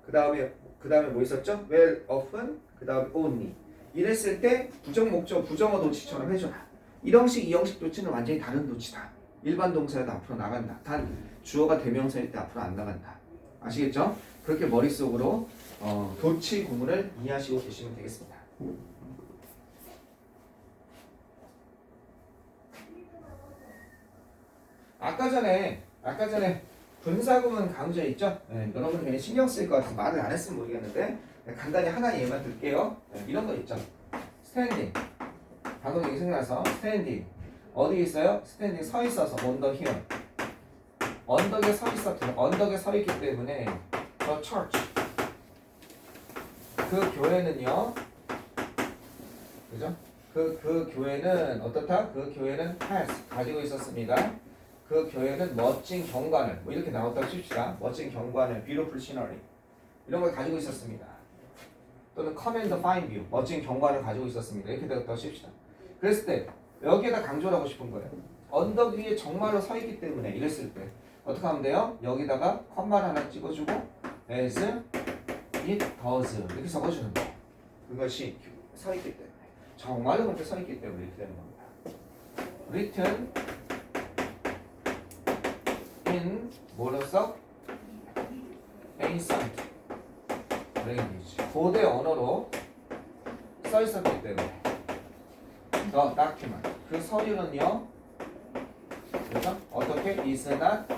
그 다음에 뭐 있었죠? well, often 그 다음에 only 이랬을 때 부정어 도치처럼 해줘라. 1형식, 2형식 도치는 완전히 다른 도치다. 일반 동사에도 앞으로 나간다. 단 주어가 대명사일 때 앞으로 안 나간다. 아시겠죠? 그렇게 머릿속으로 도치 구문을 이해하시고 계시면 되겠습니다. 아까 전에 분사구문 강조했죠? 네, 여러분 괜히 신경 쓸 것 같아서 말을 안 했으면 모르겠는데 간단히 하나 예만 들게요. 네, 이런 거 있죠. 스탠딩. 방금 얘기 생각나서 스탠딩. 어디 있어요? 스탠딩 서 있어서 언더 히어. 언덕에 서 있기 때문에 the church. 그 교회는요. 그죠? 그 교회는 어떻다? 그 교회는 has 가지고 있었습니다. 그 교회는 멋진 경관을 뭐 이렇게 나왔다고 칩시다. 멋진 경관을 beautiful scenery 이런 걸 가지고 있었습니다. 또는 come and find view 멋진 경관을 가지고 있었습니다. 이렇게 되었다고 칩시다. 그랬을 때 여기에다 강조를 하고 싶은 거예요. 언덕 위에 정말로 서 있기 때문에 이랬을 때 어떻게 하면 돼요? 여기다가 컴마를 하나 찍어주고 as it does 이렇게 적어주는 거예요. 그것이 서 있기 때문에 정말로 그렇게 서 있기 때문에 이렇게 되는 겁니다. written in 뭐로써? ancient language 고대 언어로 써 있었기 때문에 the document 그 서류는요 그래서 어떻게 is not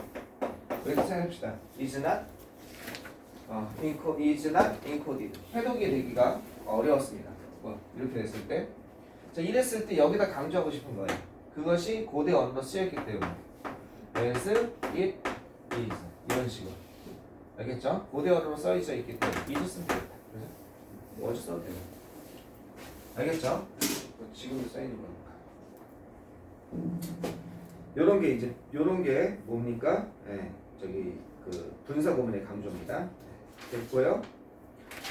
이렇게 생각합시다. is not encoded 해독이 되기가 어려웠습니다. 이렇게 됐을 때 자 이랬을 때 여기다 강조하고 싶은 거예요. 그것이 고대 언어로 쓰였기 때문에 as it is 이런 식으로 알겠죠? 고대 언어로 써있어 있기 때문에 is 쓰면 되겠다. 그래서 어디 써도 돼요. 알겠죠? 지금도 써있는 거니까. 요런 게 뭡니까? 네, 저기 그 분사 구문의 강조입니다. 됐고요.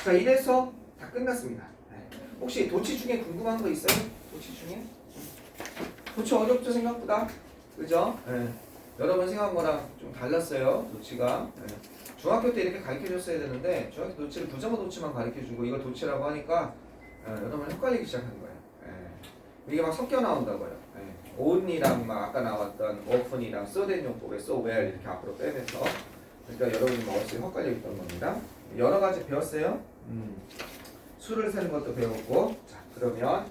자 이래서 다 끝났습니다. 네. 혹시 도치 중에 궁금한 거 있어요? 도치 중에? 도치 어렵죠 생각보다. 그죠? 네. 여러분 생각한 거랑 좀 달랐어요. 도치가. 네. 중학교 때 이렇게 가르쳐줬어야 되는데 중학교 도치를 부정어 도치만 가르쳐주고 이걸 도치라고 하니까 여러분 헷갈리기 시작한 거예요. 네. 이게 막 섞여 나온다고요. 네. on이랑 막 아까 나왔던 often이랑 so-that 용법에 so where 이렇게 앞으로 빼면서 그러니까 여러분이 머릿속에 헷갈려 있던 겁니다. 여러 가지 배웠어요. 수를 세는 것도 배웠고 자 그러면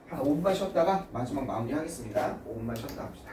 한 5분만 쉬었다가 마지막 마무리 하겠습니다. 5분만 쉬었다 합시다.